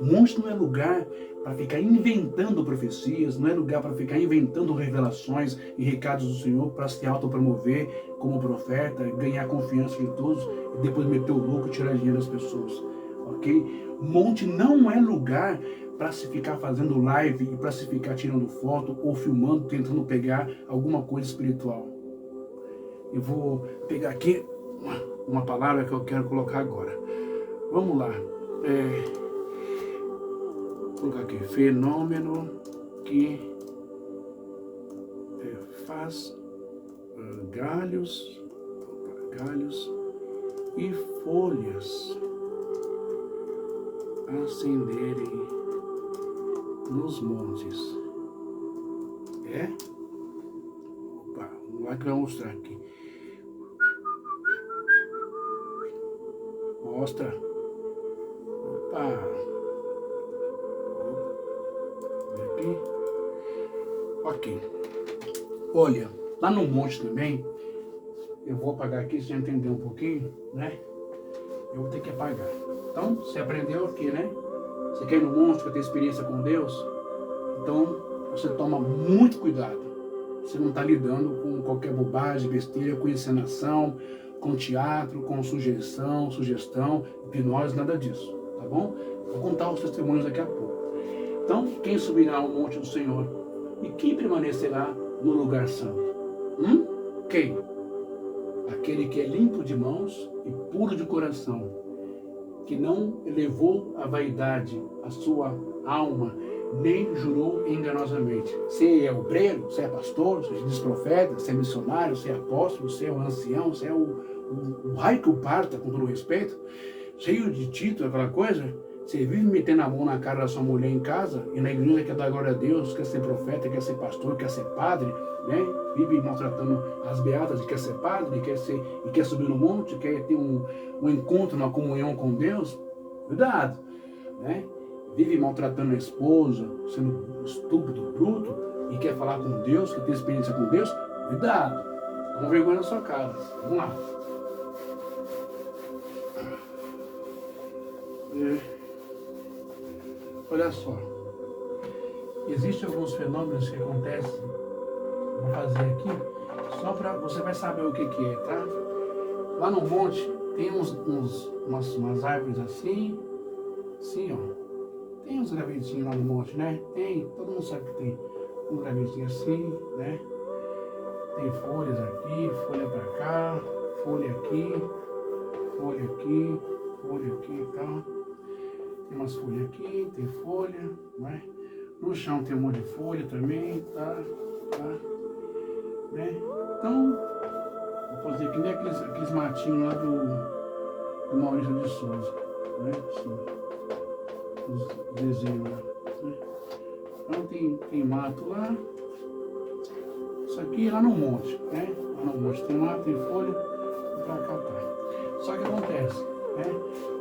Monte não é lugar para ficar inventando profecias, não é lugar para ficar inventando revelações e recados do Senhor para se autopromover como profeta, ganhar confiança de todos e depois meter o louco e tirar dinheiro das pessoas, ok? Monte não é lugar para se ficar fazendo live e para se ficar tirando foto ou filmando, tentando pegar alguma coisa espiritual. Eu vou pegar aqui uma palavra que eu quero colocar agora. Vamos lá. Vou colocar aqui. Fenômeno que faz galhos e folhas acenderem nos montes. Opa, vamos lá que vai mostrar aqui. Mostra. Opa. Aqui. Ok. Olha, lá no monte também, eu vou apagar aqui, se você entender um pouquinho, né? Eu vou ter que apagar. Então, você aprendeu aqui, né? Você quer ir no monte, quer ter experiência com Deus? Então, você toma muito cuidado. Você não está lidando com qualquer bobagem, besteira, com encenação, com teatro, com sugestão, hipnose, nada disso, tá bom? Vou contar os testemunhos daqui a pouco. Então, quem subirá ao monte do Senhor e quem permanecerá no lugar santo? Quem? Aquele que é limpo de mãos e puro de coração, que não elevou a vaidade a sua alma, nem jurou enganosamente. Você é obreiro, você é pastor, você é profeta, você é missionário, você é apóstolo, você é o ancião, você é o raio que o parta, com todo respeito, cheio de título, aquela coisa. Você vive metendo a mão na cara da sua mulher em casa e na igreja quer dar glória a Deus, quer ser profeta, quer ser pastor, quer ser padre, né? Vive maltratando as beatas e quer ser padre, e quer subir no monte, quer ter um encontro, uma comunhão com Deus. Cuidado, né? Vive maltratando a esposa, sendo estúpido, bruto, e quer falar com Deus, quer ter experiência com Deus. Cuidado, toma vergonha na sua cara. Vamos lá. Olha só, existem alguns fenômenos que acontecem, vou fazer aqui, só para você vai saber o que é, tá? Lá no monte tem umas árvores assim, ó. Tem uns gravetinhos lá no monte, né? Tem, todo mundo sabe que tem um gravetinho assim, né? Tem folhas aqui, folha pra cá, folha aqui, e tal. Tem umas folhas aqui, tem folha, né? No chão tem um monte de folha também, tá? Né? Então, vou fazer aqui nem aqueles matinhos lá do Maurício de Souza, né? Assim, os desenhos lá, né? Então tem mato lá. Isso aqui é lá no monte, né? Lá no monte tem mato, tem folha, e pra cá tá. Só que acontece, né?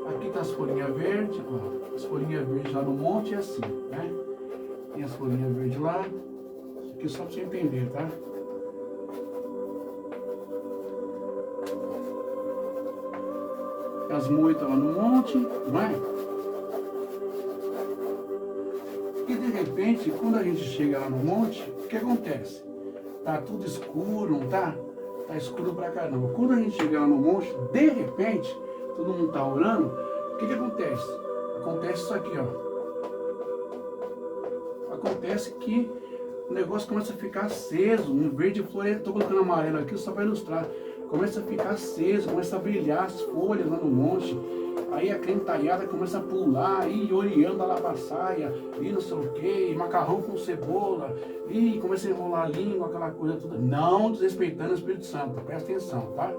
Aqui tá as folhinhas verdes, ó. As folhinhas verdes lá no monte é assim, né? Tem as folhinhas verdes lá. Isso aqui é só pra você entender, tá? As moitas lá no monte, não é? E de repente, quando a gente chega lá no monte, o que acontece? Tá tudo escuro, não tá? Tá escuro pra caramba. Quando a gente chega lá no monte, de repente, todo mundo tá orando, o que acontece? Acontece isso aqui, ó. Acontece que o negócio começa a ficar aceso, um verde florescente, tô colocando amarelo aqui só para ilustrar. Começa a ficar aceso, começa a brilhar as folhas lá no monte. Aí a crentalhada começa a pular, e oriando a lapassaia, e não sei o que, e macarrão com cebola, e começa a enrolar a língua, aquela coisa toda. Não desrespeitando o Espírito Santo, presta atenção, tá?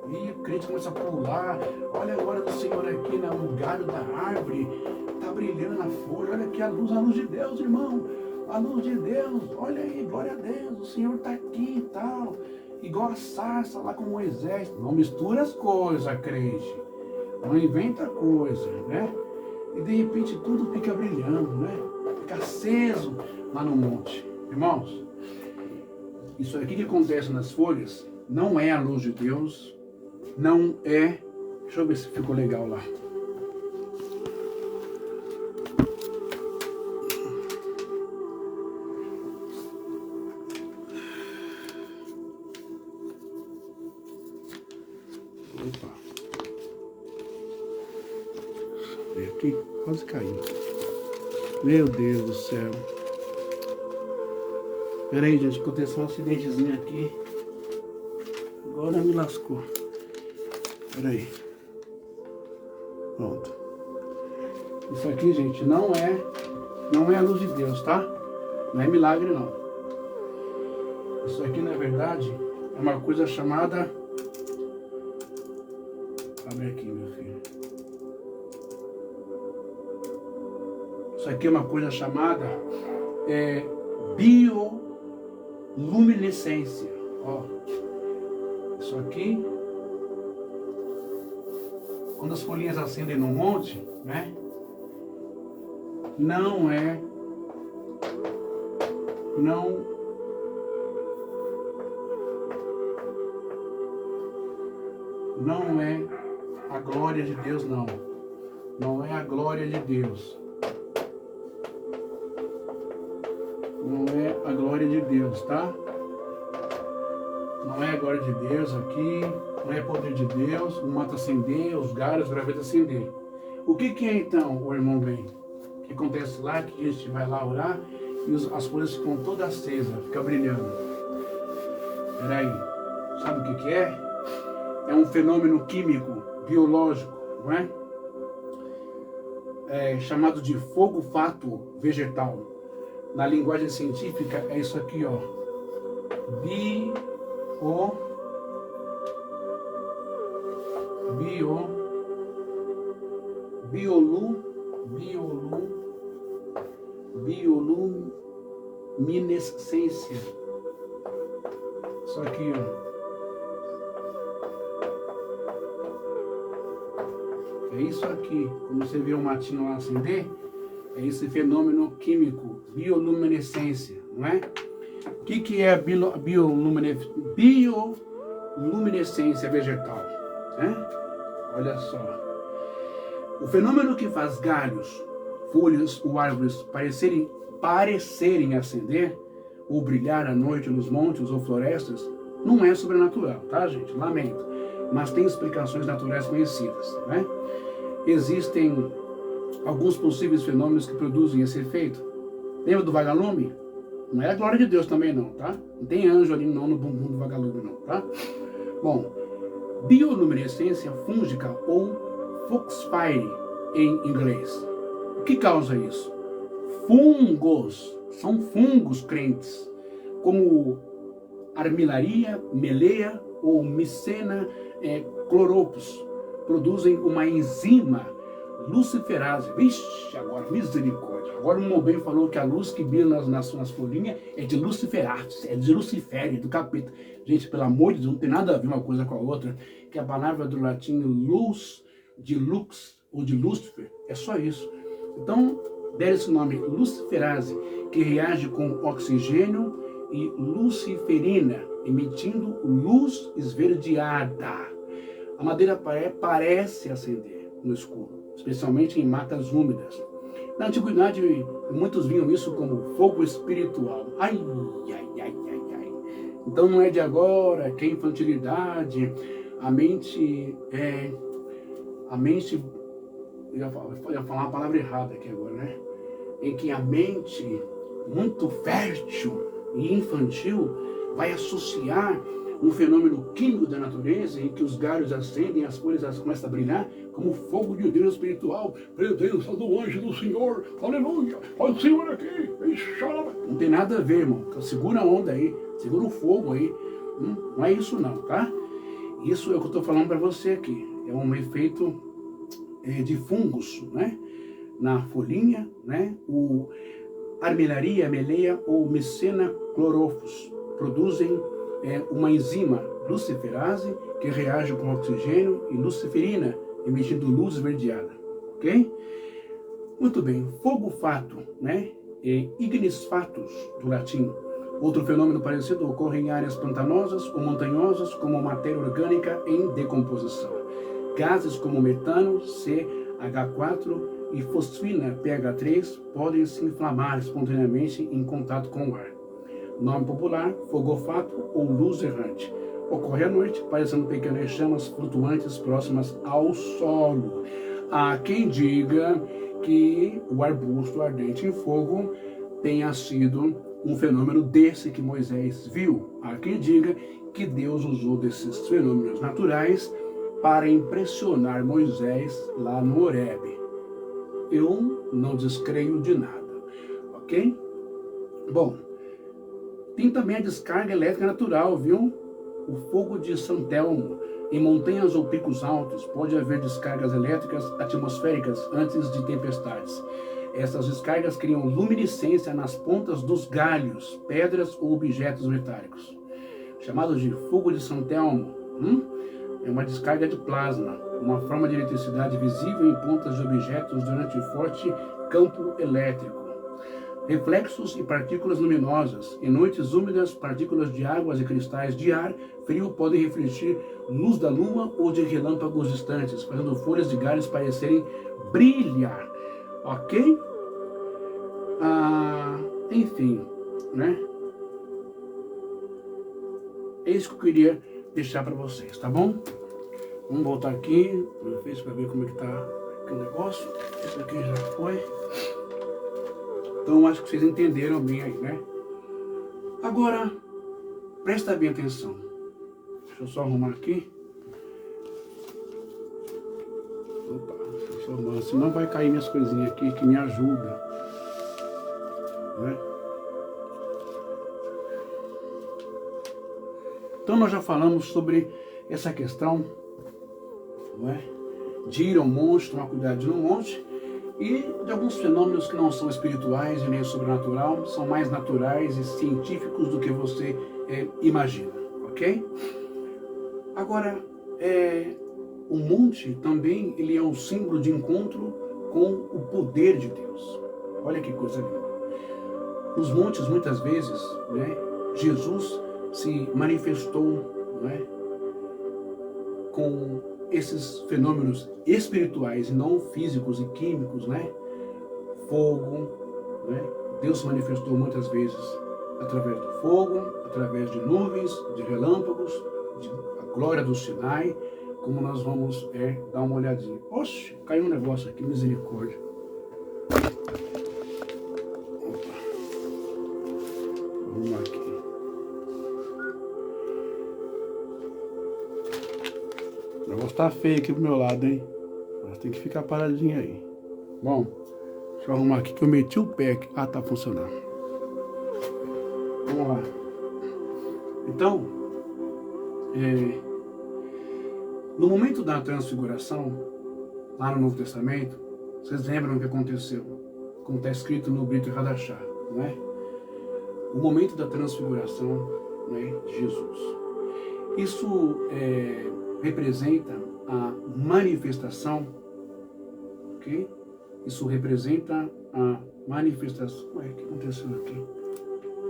E o crente começa a pular, olha a glória do Senhor aqui no galho da árvore, tá brilhando na folha, olha aqui a luz de Deus, irmão, a luz de Deus, olha aí, glória a Deus, o Senhor tá aqui e tal, igual a sarça lá com Moisés. Não mistura as coisas, crente, não inventa coisa, né? E de repente tudo fica brilhando, né? Fica aceso lá no monte. Irmãos, isso aqui que acontece nas folhas não é a luz de Deus. Não é, deixa eu ver se ficou legal lá. Opa. Vem aqui, quase caiu. Meu Deus do céu. Pera aí, gente, aconteceu um acidentezinho aqui. Agora me lascou. Pera aí. Pronto. Isso aqui, gente, não é a luz de Deus, tá? Não é milagre, não. Isso aqui, na verdade, é uma coisa chamada... Abre aqui, meu filho. Isso aqui é uma coisa chamada bioluminescência. Ó, isso aqui, quando as folhinhas acendem no monte, né? Não é a glória de Deus, não. Não é a glória de Deus. Não é a glória de Deus, tá? Não é a glória de Deus aqui. Não é poder de Deus. O mato acender, os galhos, os gravetos acender. O que é então, o irmão bem? O que acontece lá, que a gente vai lá orar e as folhas ficam todas acesas, fica brilhando. Peraí, sabe o que é? É um fenômeno químico, biológico, não é? É chamado de fogo-fato vegetal. Na linguagem científica é isso aqui, ó. Bioluminescência. Isso aqui, ó. É isso aqui. Quando você vê um matinho lá acender, é esse fenômeno químico, bioluminescência, não é? O que é a bioluminescência vegetal? Né? Olha só. O fenômeno que faz galhos, folhas ou árvores parecerem acender ou brilhar à noite nos montes ou florestas, não é sobrenatural, tá, gente? Lamento. Mas tem explicações naturais conhecidas, né? Existem alguns possíveis fenômenos que produzem esse efeito. Lembra do vagalume? Não é a glória de Deus também não, tá? Não tem anjo ali não no bumbum do vagalume não, tá? Bom, bioluminescência fúngica ou foxfire em inglês. O que causa isso? Fungos, são fungos crentes, como armilaria, meleia ou micena chloropus, produzem uma enzima luciferase. Vixe, agora, misericórdia. Agora o Mobem falou que a luz que brilha nas folhinhas é de luciferase, é de Lucifério, do capeta. Gente, pelo amor de Deus, não tem nada a ver uma coisa com a outra, que a palavra do latim luz, de lux ou de Lúcifer, é só isso. Então, deram esse nome luciferase, que reage com oxigênio e luciferina, emitindo luz esverdeada. A madeira parece acender no escuro, especialmente em matas úmidas. Na antiguidade, muitos viam isso como fogo espiritual. Ai. Então não é de agora, que é infantilidade, a mente, eu ia falar uma palavra errada aqui agora, né? Em que a mente, muito fértil e infantil, vai associar um fenômeno químico da natureza em que os galhos acendem, as folhas começam a brilhar como fogo de Deus espiritual, presença do anjo do Senhor, aleluia, olha o Senhor aqui, não tem nada a ver, irmão, segura a onda aí, segura o fogo aí, não é isso não, tá? Isso é o que eu estou falando para você aqui, é um efeito de fungos, né? Na folhinha, né? O armilaria, meleia ou micena chloropus produzem uma enzima luciferase que reage com oxigênio e luciferina, emitindo luz esverdeada, ok? Muito bem, fogo-fato, né? Ignis fatus, do latim. Outro fenômeno parecido ocorre em áreas pantanosas ou montanhosas como matéria orgânica em decomposição. Gases como metano, CH4 e fosfina, PH3, podem se inflamar espontaneamente em contato com o ar. Nome popular, fogofato ou luz errante. ocorre à noite, parecendo pequenas chamas flutuantes próximas ao solo. Há quem diga que o arbusto ardente em fogo tenha sido um fenômeno desse que Moisés viu. Há quem diga que Deus usou desses fenômenos naturais para impressionar Moisés lá no Horebe. Eu não descreio de nada, ok? Bom, tem também a descarga elétrica natural, viu? O fogo de Santelmo. Em montanhas ou picos altos, pode haver descargas elétricas atmosféricas antes de tempestades. Essas descargas criam luminescência nas pontas dos galhos, pedras ou objetos metálicos. Chamado de fogo de Santelmo, é uma descarga de plasma, uma forma de eletricidade visível em pontas de objetos durante forte campo elétrico. Reflexos e partículas luminosas. Em noites úmidas, partículas de águas e cristais de ar frio podem refletir luz da lua ou de relâmpagos distantes, fazendo folhas de galhos parecerem brilhar. Ok? Enfim, né? É isso que eu queria deixar para vocês, tá bom? Vamos voltar aqui no Face para ver como é que tá o negócio. Esse aqui já foi. Então, acho que vocês entenderam bem aí, né? Agora, presta bem atenção. Deixa eu só arrumar aqui. Opa, deixa eu só arrumar, senão vai cair minhas coisinhas aqui que me ajudam, né? Então, nós já falamos sobre essa questão, não é? De ir ao monte, tomar cuidado de ir no monte, e de alguns fenômenos que não são espirituais e nem sobrenatural, são mais naturais e científicos do que você imagina, ok? Agora, o monte também ele é um símbolo de encontro com o poder de Deus. Olha que coisa linda. Nos montes, muitas vezes, né, Jesus se manifestou, né, com esses fenômenos espirituais e não físicos e químicos, né? Fogo, né? Deus se manifestou muitas vezes através do fogo, através de nuvens, de relâmpagos, a glória do Sinai, como nós vamos dar uma olhadinha. Oxe, caiu um negócio aqui, misericórdia. Opa. Vamos aqui. O negócio tá feio aqui pro meu lado, hein? Mas tem que ficar paradinho aí. Bom, deixa eu arrumar aqui que eu meti o pé aqui. Ah, tá funcionando. Vamos lá. Então, no momento da transfiguração, lá no Novo Testamento, vocês lembram o que aconteceu? Como está escrito no Brit Hadashah, não é? O momento da transfiguração, né, de Jesus. Isso representa a manifestação, ok? Isso representa a manifestação. Ué, o que aconteceu aqui?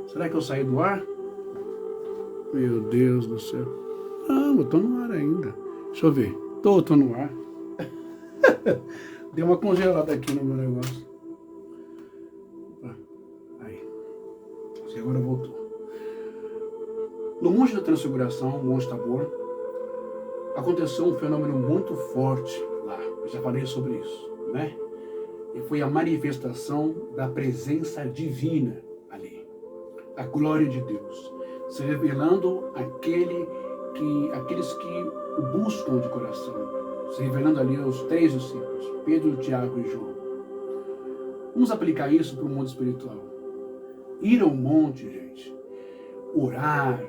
Será que eu saí do ar? Meu Deus do céu. Não, eu tô no ar ainda. Deixa eu ver. Tô no ar. Deu uma congelada aqui no meu negócio. Aí. E agora voltou. No Monte da Transfiguração, Monte Tabor, aconteceu um fenômeno muito forte lá. Eu já falei sobre isso, né? E foi a manifestação da presença divina ali. A glória de Deus. Se revelando aqueles que o buscam de coração. Se revelando ali aos 3 discípulos, Pedro, Tiago e João. Vamos aplicar isso para o mundo espiritual. Ir ao monte, gente, orar,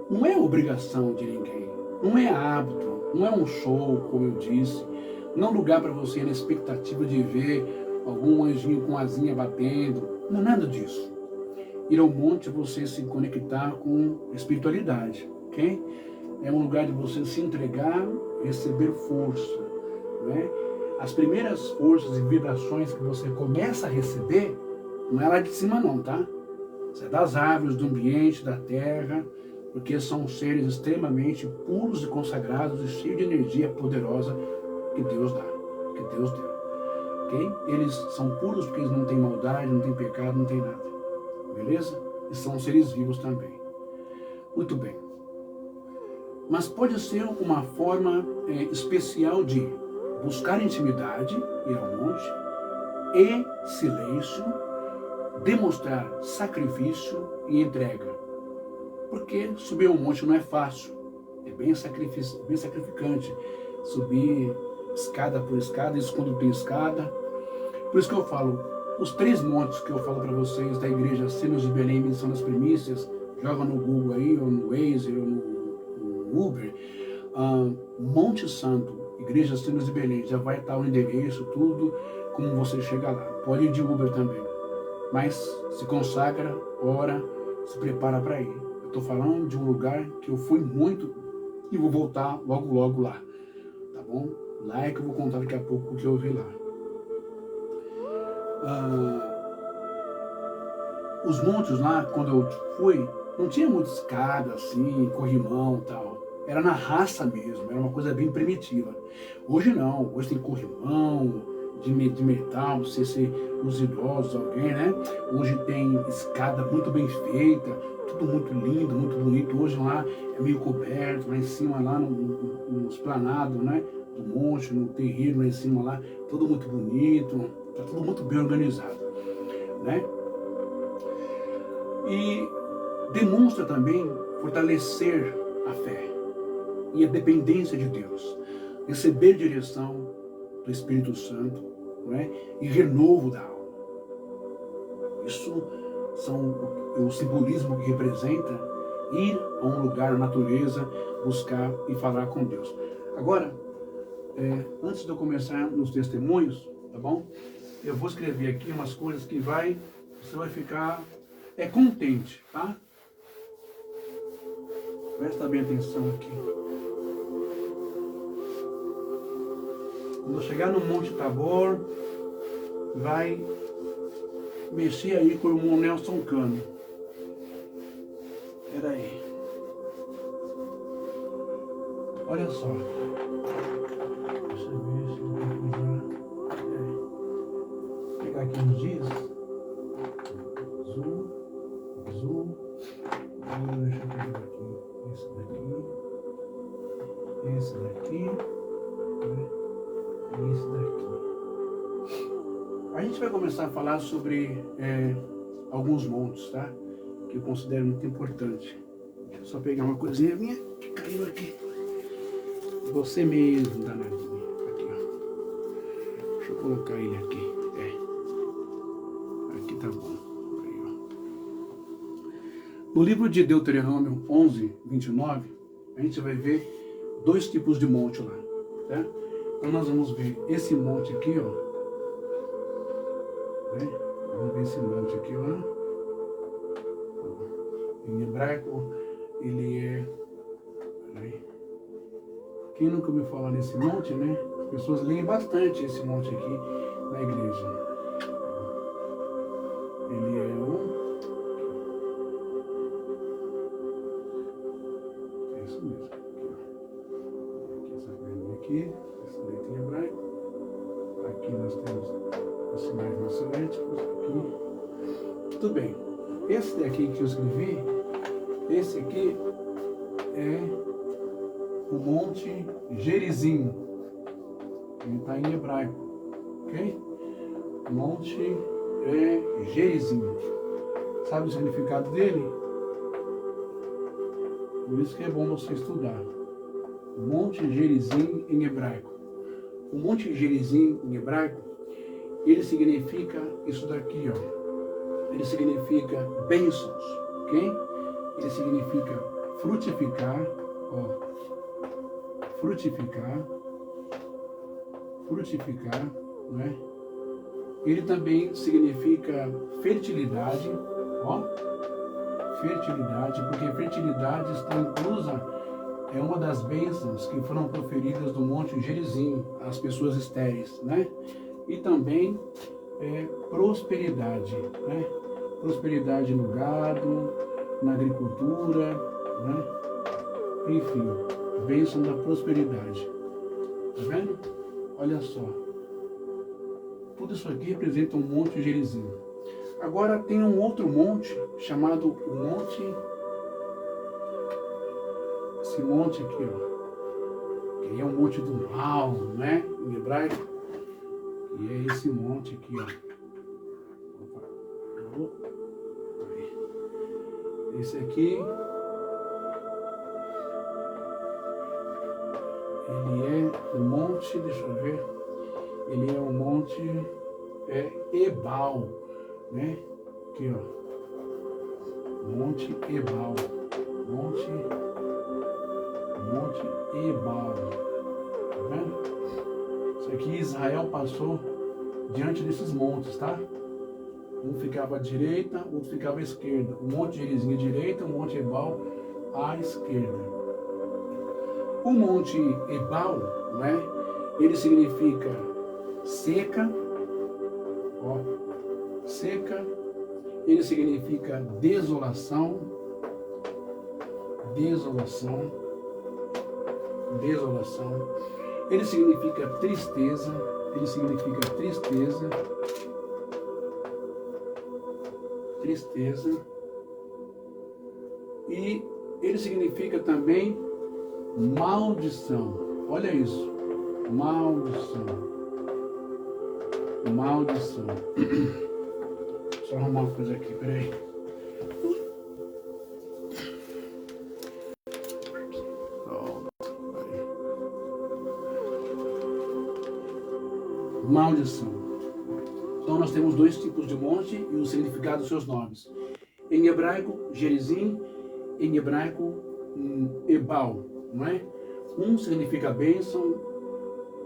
não é obrigação de ninguém. Não é hábito, não é um show, como eu disse. Não é um lugar para você ir na expectativa de ver algum anjinho com asinha batendo. Não é nada disso. Ir ao monte é você se conectar com espiritualidade, ok? É um lugar de você se entregar, receber força, né? As primeiras forças e vibrações que você começa a receber, não é lá de cima não, tá? Isso é das árvores, do ambiente, da terra, porque são seres extremamente puros e consagrados e cheios de energia poderosa que Deus dá, que Deus deu, ok? Eles são puros porque eles não têm maldade, não têm pecado, não têm nada, beleza? E são seres vivos também. Muito bem. mas pode ser uma forma especial de buscar intimidade, ir ao monte, e silêncio, demonstrar sacrifício e entrega. Porque subir ao monte não é fácil, é bem sacrificante. Subir escada por escada, isso quando tem escada. Por isso que eu falo, os 3 montes que eu falo para vocês da igreja Cenas de Belém, Missão das Primícias, joga no Google aí, ou no Waze, ou no Uber, Monte Santo, Igreja Cenas de Belém, já vai estar o endereço, tudo, como você chega lá. Pode ir de Uber também, mas se consagra, ora, se prepara para ir. Eu estou falando de um lugar que eu fui muito e vou voltar logo lá, tá bom? Lá é que eu vou contar daqui a pouco o que eu vi lá. Os montes lá, quando eu fui, não tinha muita escada assim, corrimão e tal. Era na raça mesmo, era uma coisa bem primitiva. Hoje não, hoje tem corrimão de metal, não sei se os idosos, alguém, né? Hoje tem escada muito bem feita, tudo muito lindo, muito bonito. Hoje lá é meio coberto, lá em cima, lá no esplanado, né? Do monte, no terreiro lá em cima, lá, tudo muito bonito, tá tudo muito bem organizado, né? E demonstra também fortalecer a fé e a dependência de Deus, receber direção do Espírito Santo, não é? E renovo da alma. Isso são o simbolismo que representa ir a um lugar, a natureza, buscar e falar com Deus. Agora, antes de eu começar nos testemunhos, tá bom? Eu vou escrever aqui umas coisas que você vai ficar contente, tá? Presta bem atenção aqui. Quando chegar no Monte Tabor, vai mexer aí com o irmão Nelson Cano. Espera aí. Olha só. Deixa eu ver se eu vou pegar aqui nos dias. Zoom. Deixa eu pegar aqui. Esse daqui. E esse daqui. A gente vai começar a falar sobre alguns montes, tá? Que eu considero muito importante. Deixa eu só pegar uma coisinha minha que caiu aqui. Você mesmo, danadinho. Aqui, ó. Deixa eu colocar ele aqui. Aqui tá bom. Aí, ó. No livro de Deuteronômio 11, 29, a gente vai ver 2 tipos de monte lá, tá? Então nós vamos ver esse monte aqui, ó. Vamos ver esse monte aqui, ó. Em hebraico, ele é... Quem nunca ouviu falar nesse monte, né? As pessoas leem bastante esse monte aqui na igreja. Ele é isso mesmo. Aqui essa perninha aqui, essa letra em hebraico. Aqui nós temos os sinais massoréticos. Aqui. Tudo bem. Esse daqui que eu escrevi, esse aqui é o Monte Gerizim. Ele está em hebraico. Ok? Monte Gerizim. Sabe o significado dele? Por isso que é bom você estudar. Monte Gerizim em hebraico. O Monte Gerizim em hebraico, ele significa isso daqui, ó. Ele significa bênçãos, ok? Ele significa frutificar, ó. Frutificar, né? Ele também significa fertilidade, ó. Fertilidade, porque fertilidade está inclusa, é uma das bênçãos que foram proferidas do Monte Gerizim às pessoas estéreis, né? E também prosperidade, né? Prosperidade no gado, na agricultura, né? Enfim, bênção da prosperidade. Tá vendo? Olha só. Tudo isso aqui representa um Monte Gerizim. Agora tem um outro monte chamado Monte esse monte aqui, ó. Que é um monte do mal, né? Em hebraico. E é esse monte aqui, ó. Opa. Esse aqui, ele é o monte, deixa eu ver. Ele é o monte Ebal, né? Aqui, ó. Monte Ebal. Monte Ebal. Tá vendo? Isso aqui Israel passou diante desses montes, tá? Um ficava à direita, outro ficava à esquerda. Um monte de Gerizim à direita, um monte Ebal à esquerda. O monte Ebal, né? Ele significa seca, ó, seca. Ele significa desolação, desolação, desolação. Ele significa tristeza, ele significa tristeza, tristeza. E ele significa também maldição. Olha isso, maldição, maldição. Deixa eu arrumar uma coisa aqui, peraí. Maldição. Então nós temos dois tipos de monte e o significado dos seus nomes. Em hebraico, Gerizim, em hebraico, Ebal, não é? Um significa bênção,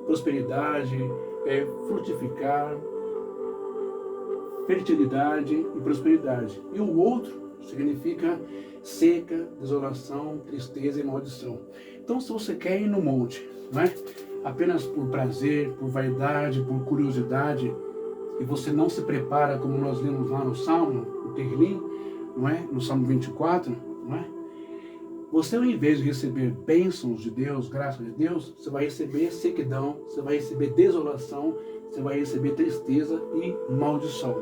prosperidade, frutificar, fertilidade e prosperidade. E o outro significa seca, desolação, tristeza e maldição. Então, se você quer ir no monte, não é? Apenas por prazer, por vaidade, por curiosidade, e você não se prepara, como nós lemos lá no Salmo, no Tehillim, não é? No Salmo 24, não é? Você, ao invés de receber bênçãos de Deus, graças de Deus, você vai receber sequidão, você vai receber desolação, você vai receber tristeza e maldição.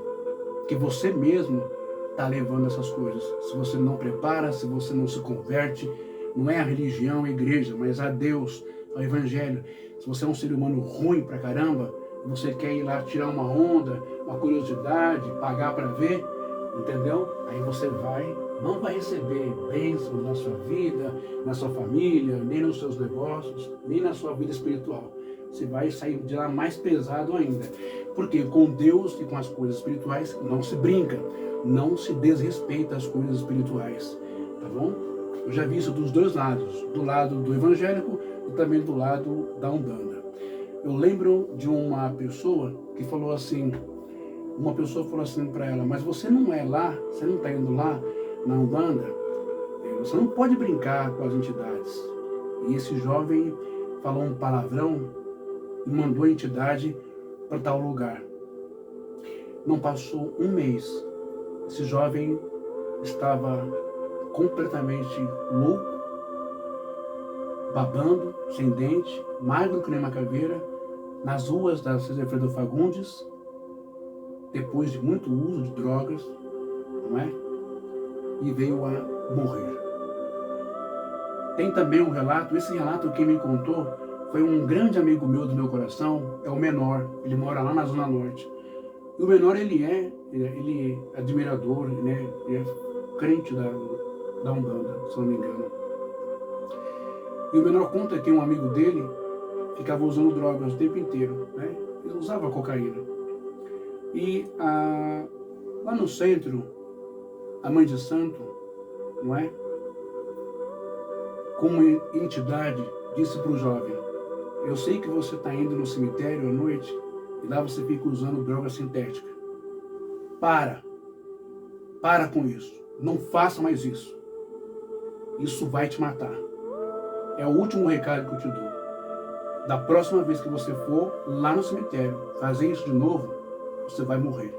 Que você mesmo está levando essas coisas. Se você não prepara, se você não se converte, não é a religião, a igreja, mas a Deus, ao Evangelho. Se você é um ser humano ruim pra caramba, você quer ir lá tirar uma onda, uma curiosidade, pagar para ver, entendeu? Aí você não vai receber bênçãos na sua vida, na sua família, nem nos seus negócios, nem na sua vida espiritual. Você vai sair de lá mais pesado ainda. Porque com Deus e com as coisas espirituais não se brinca, não se desrespeita as coisas espirituais, tá bom? Eu já vi isso dos dois lados, do lado do evangélico e também do lado da Umbanda. Eu lembro de uma pessoa que falou assim, para ela, mas você não é lá, você não está indo lá na Umbanda, você não pode brincar com as entidades. E esse jovem falou um palavrão e mandou a entidade para tal lugar. Não passou um mês, esse jovem estava completamente louco, babando, sem dente, magro que nem uma caveira, nas ruas da César Alfredo Fagundes, depois de muito uso de drogas, não é? E veio a morrer. Tem também um relato, esse relato quem me contou foi um grande amigo meu do meu coração, é o Menor, ele mora lá na Zona Norte. E o Menor, ele é admirador, né? Ele é crente da Umbanda, se não me engano. E o Menor conta que um amigo dele ficava usando drogas o tempo inteiro, né? Ele usava cocaína. E lá no centro, a Mãe de Santo, não é? Como entidade, disse para o jovem, eu sei que você está indo no cemitério à noite e lá você fica usando droga sintética. Para com isso. Não faça mais isso. Isso vai te matar. É o último recado que eu te dou. Da próxima vez que você for lá no cemitério fazer isso de novo, você vai morrer.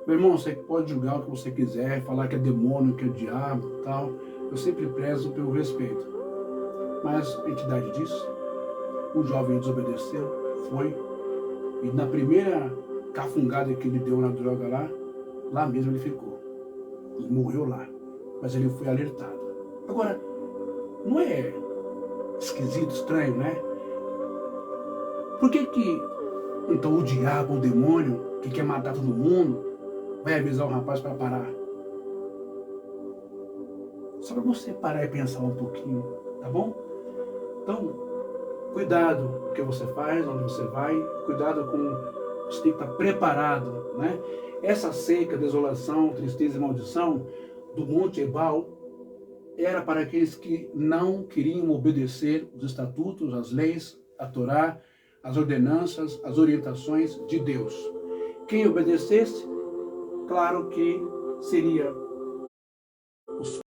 Meu irmão, você pode julgar o que você quiser, falar que é demônio, que é diabo e tal. Eu sempre prezo pelo respeito. Mas a entidade disse, o jovem desobedeceu, foi, e na primeira cafungada que ele deu na droga lá mesmo ele ficou. Ele morreu lá, mas ele foi alertado. Agora, Não é esquisito, estranho, né? Por que então o diabo, o demônio, que quer matar todo mundo, vai avisar o rapaz para parar? Só para você parar e pensar um pouquinho, tá bom? Então, cuidado com o que você faz, onde você vai, cuidado com... Você tem que estar preparado, né? Essa seca, desolação, tristeza e maldição do Monte Ebal era para aqueles que não queriam obedecer os estatutos, as leis, a Torá, as ordenanças, as orientações de Deus. Quem obedecesse, claro que seria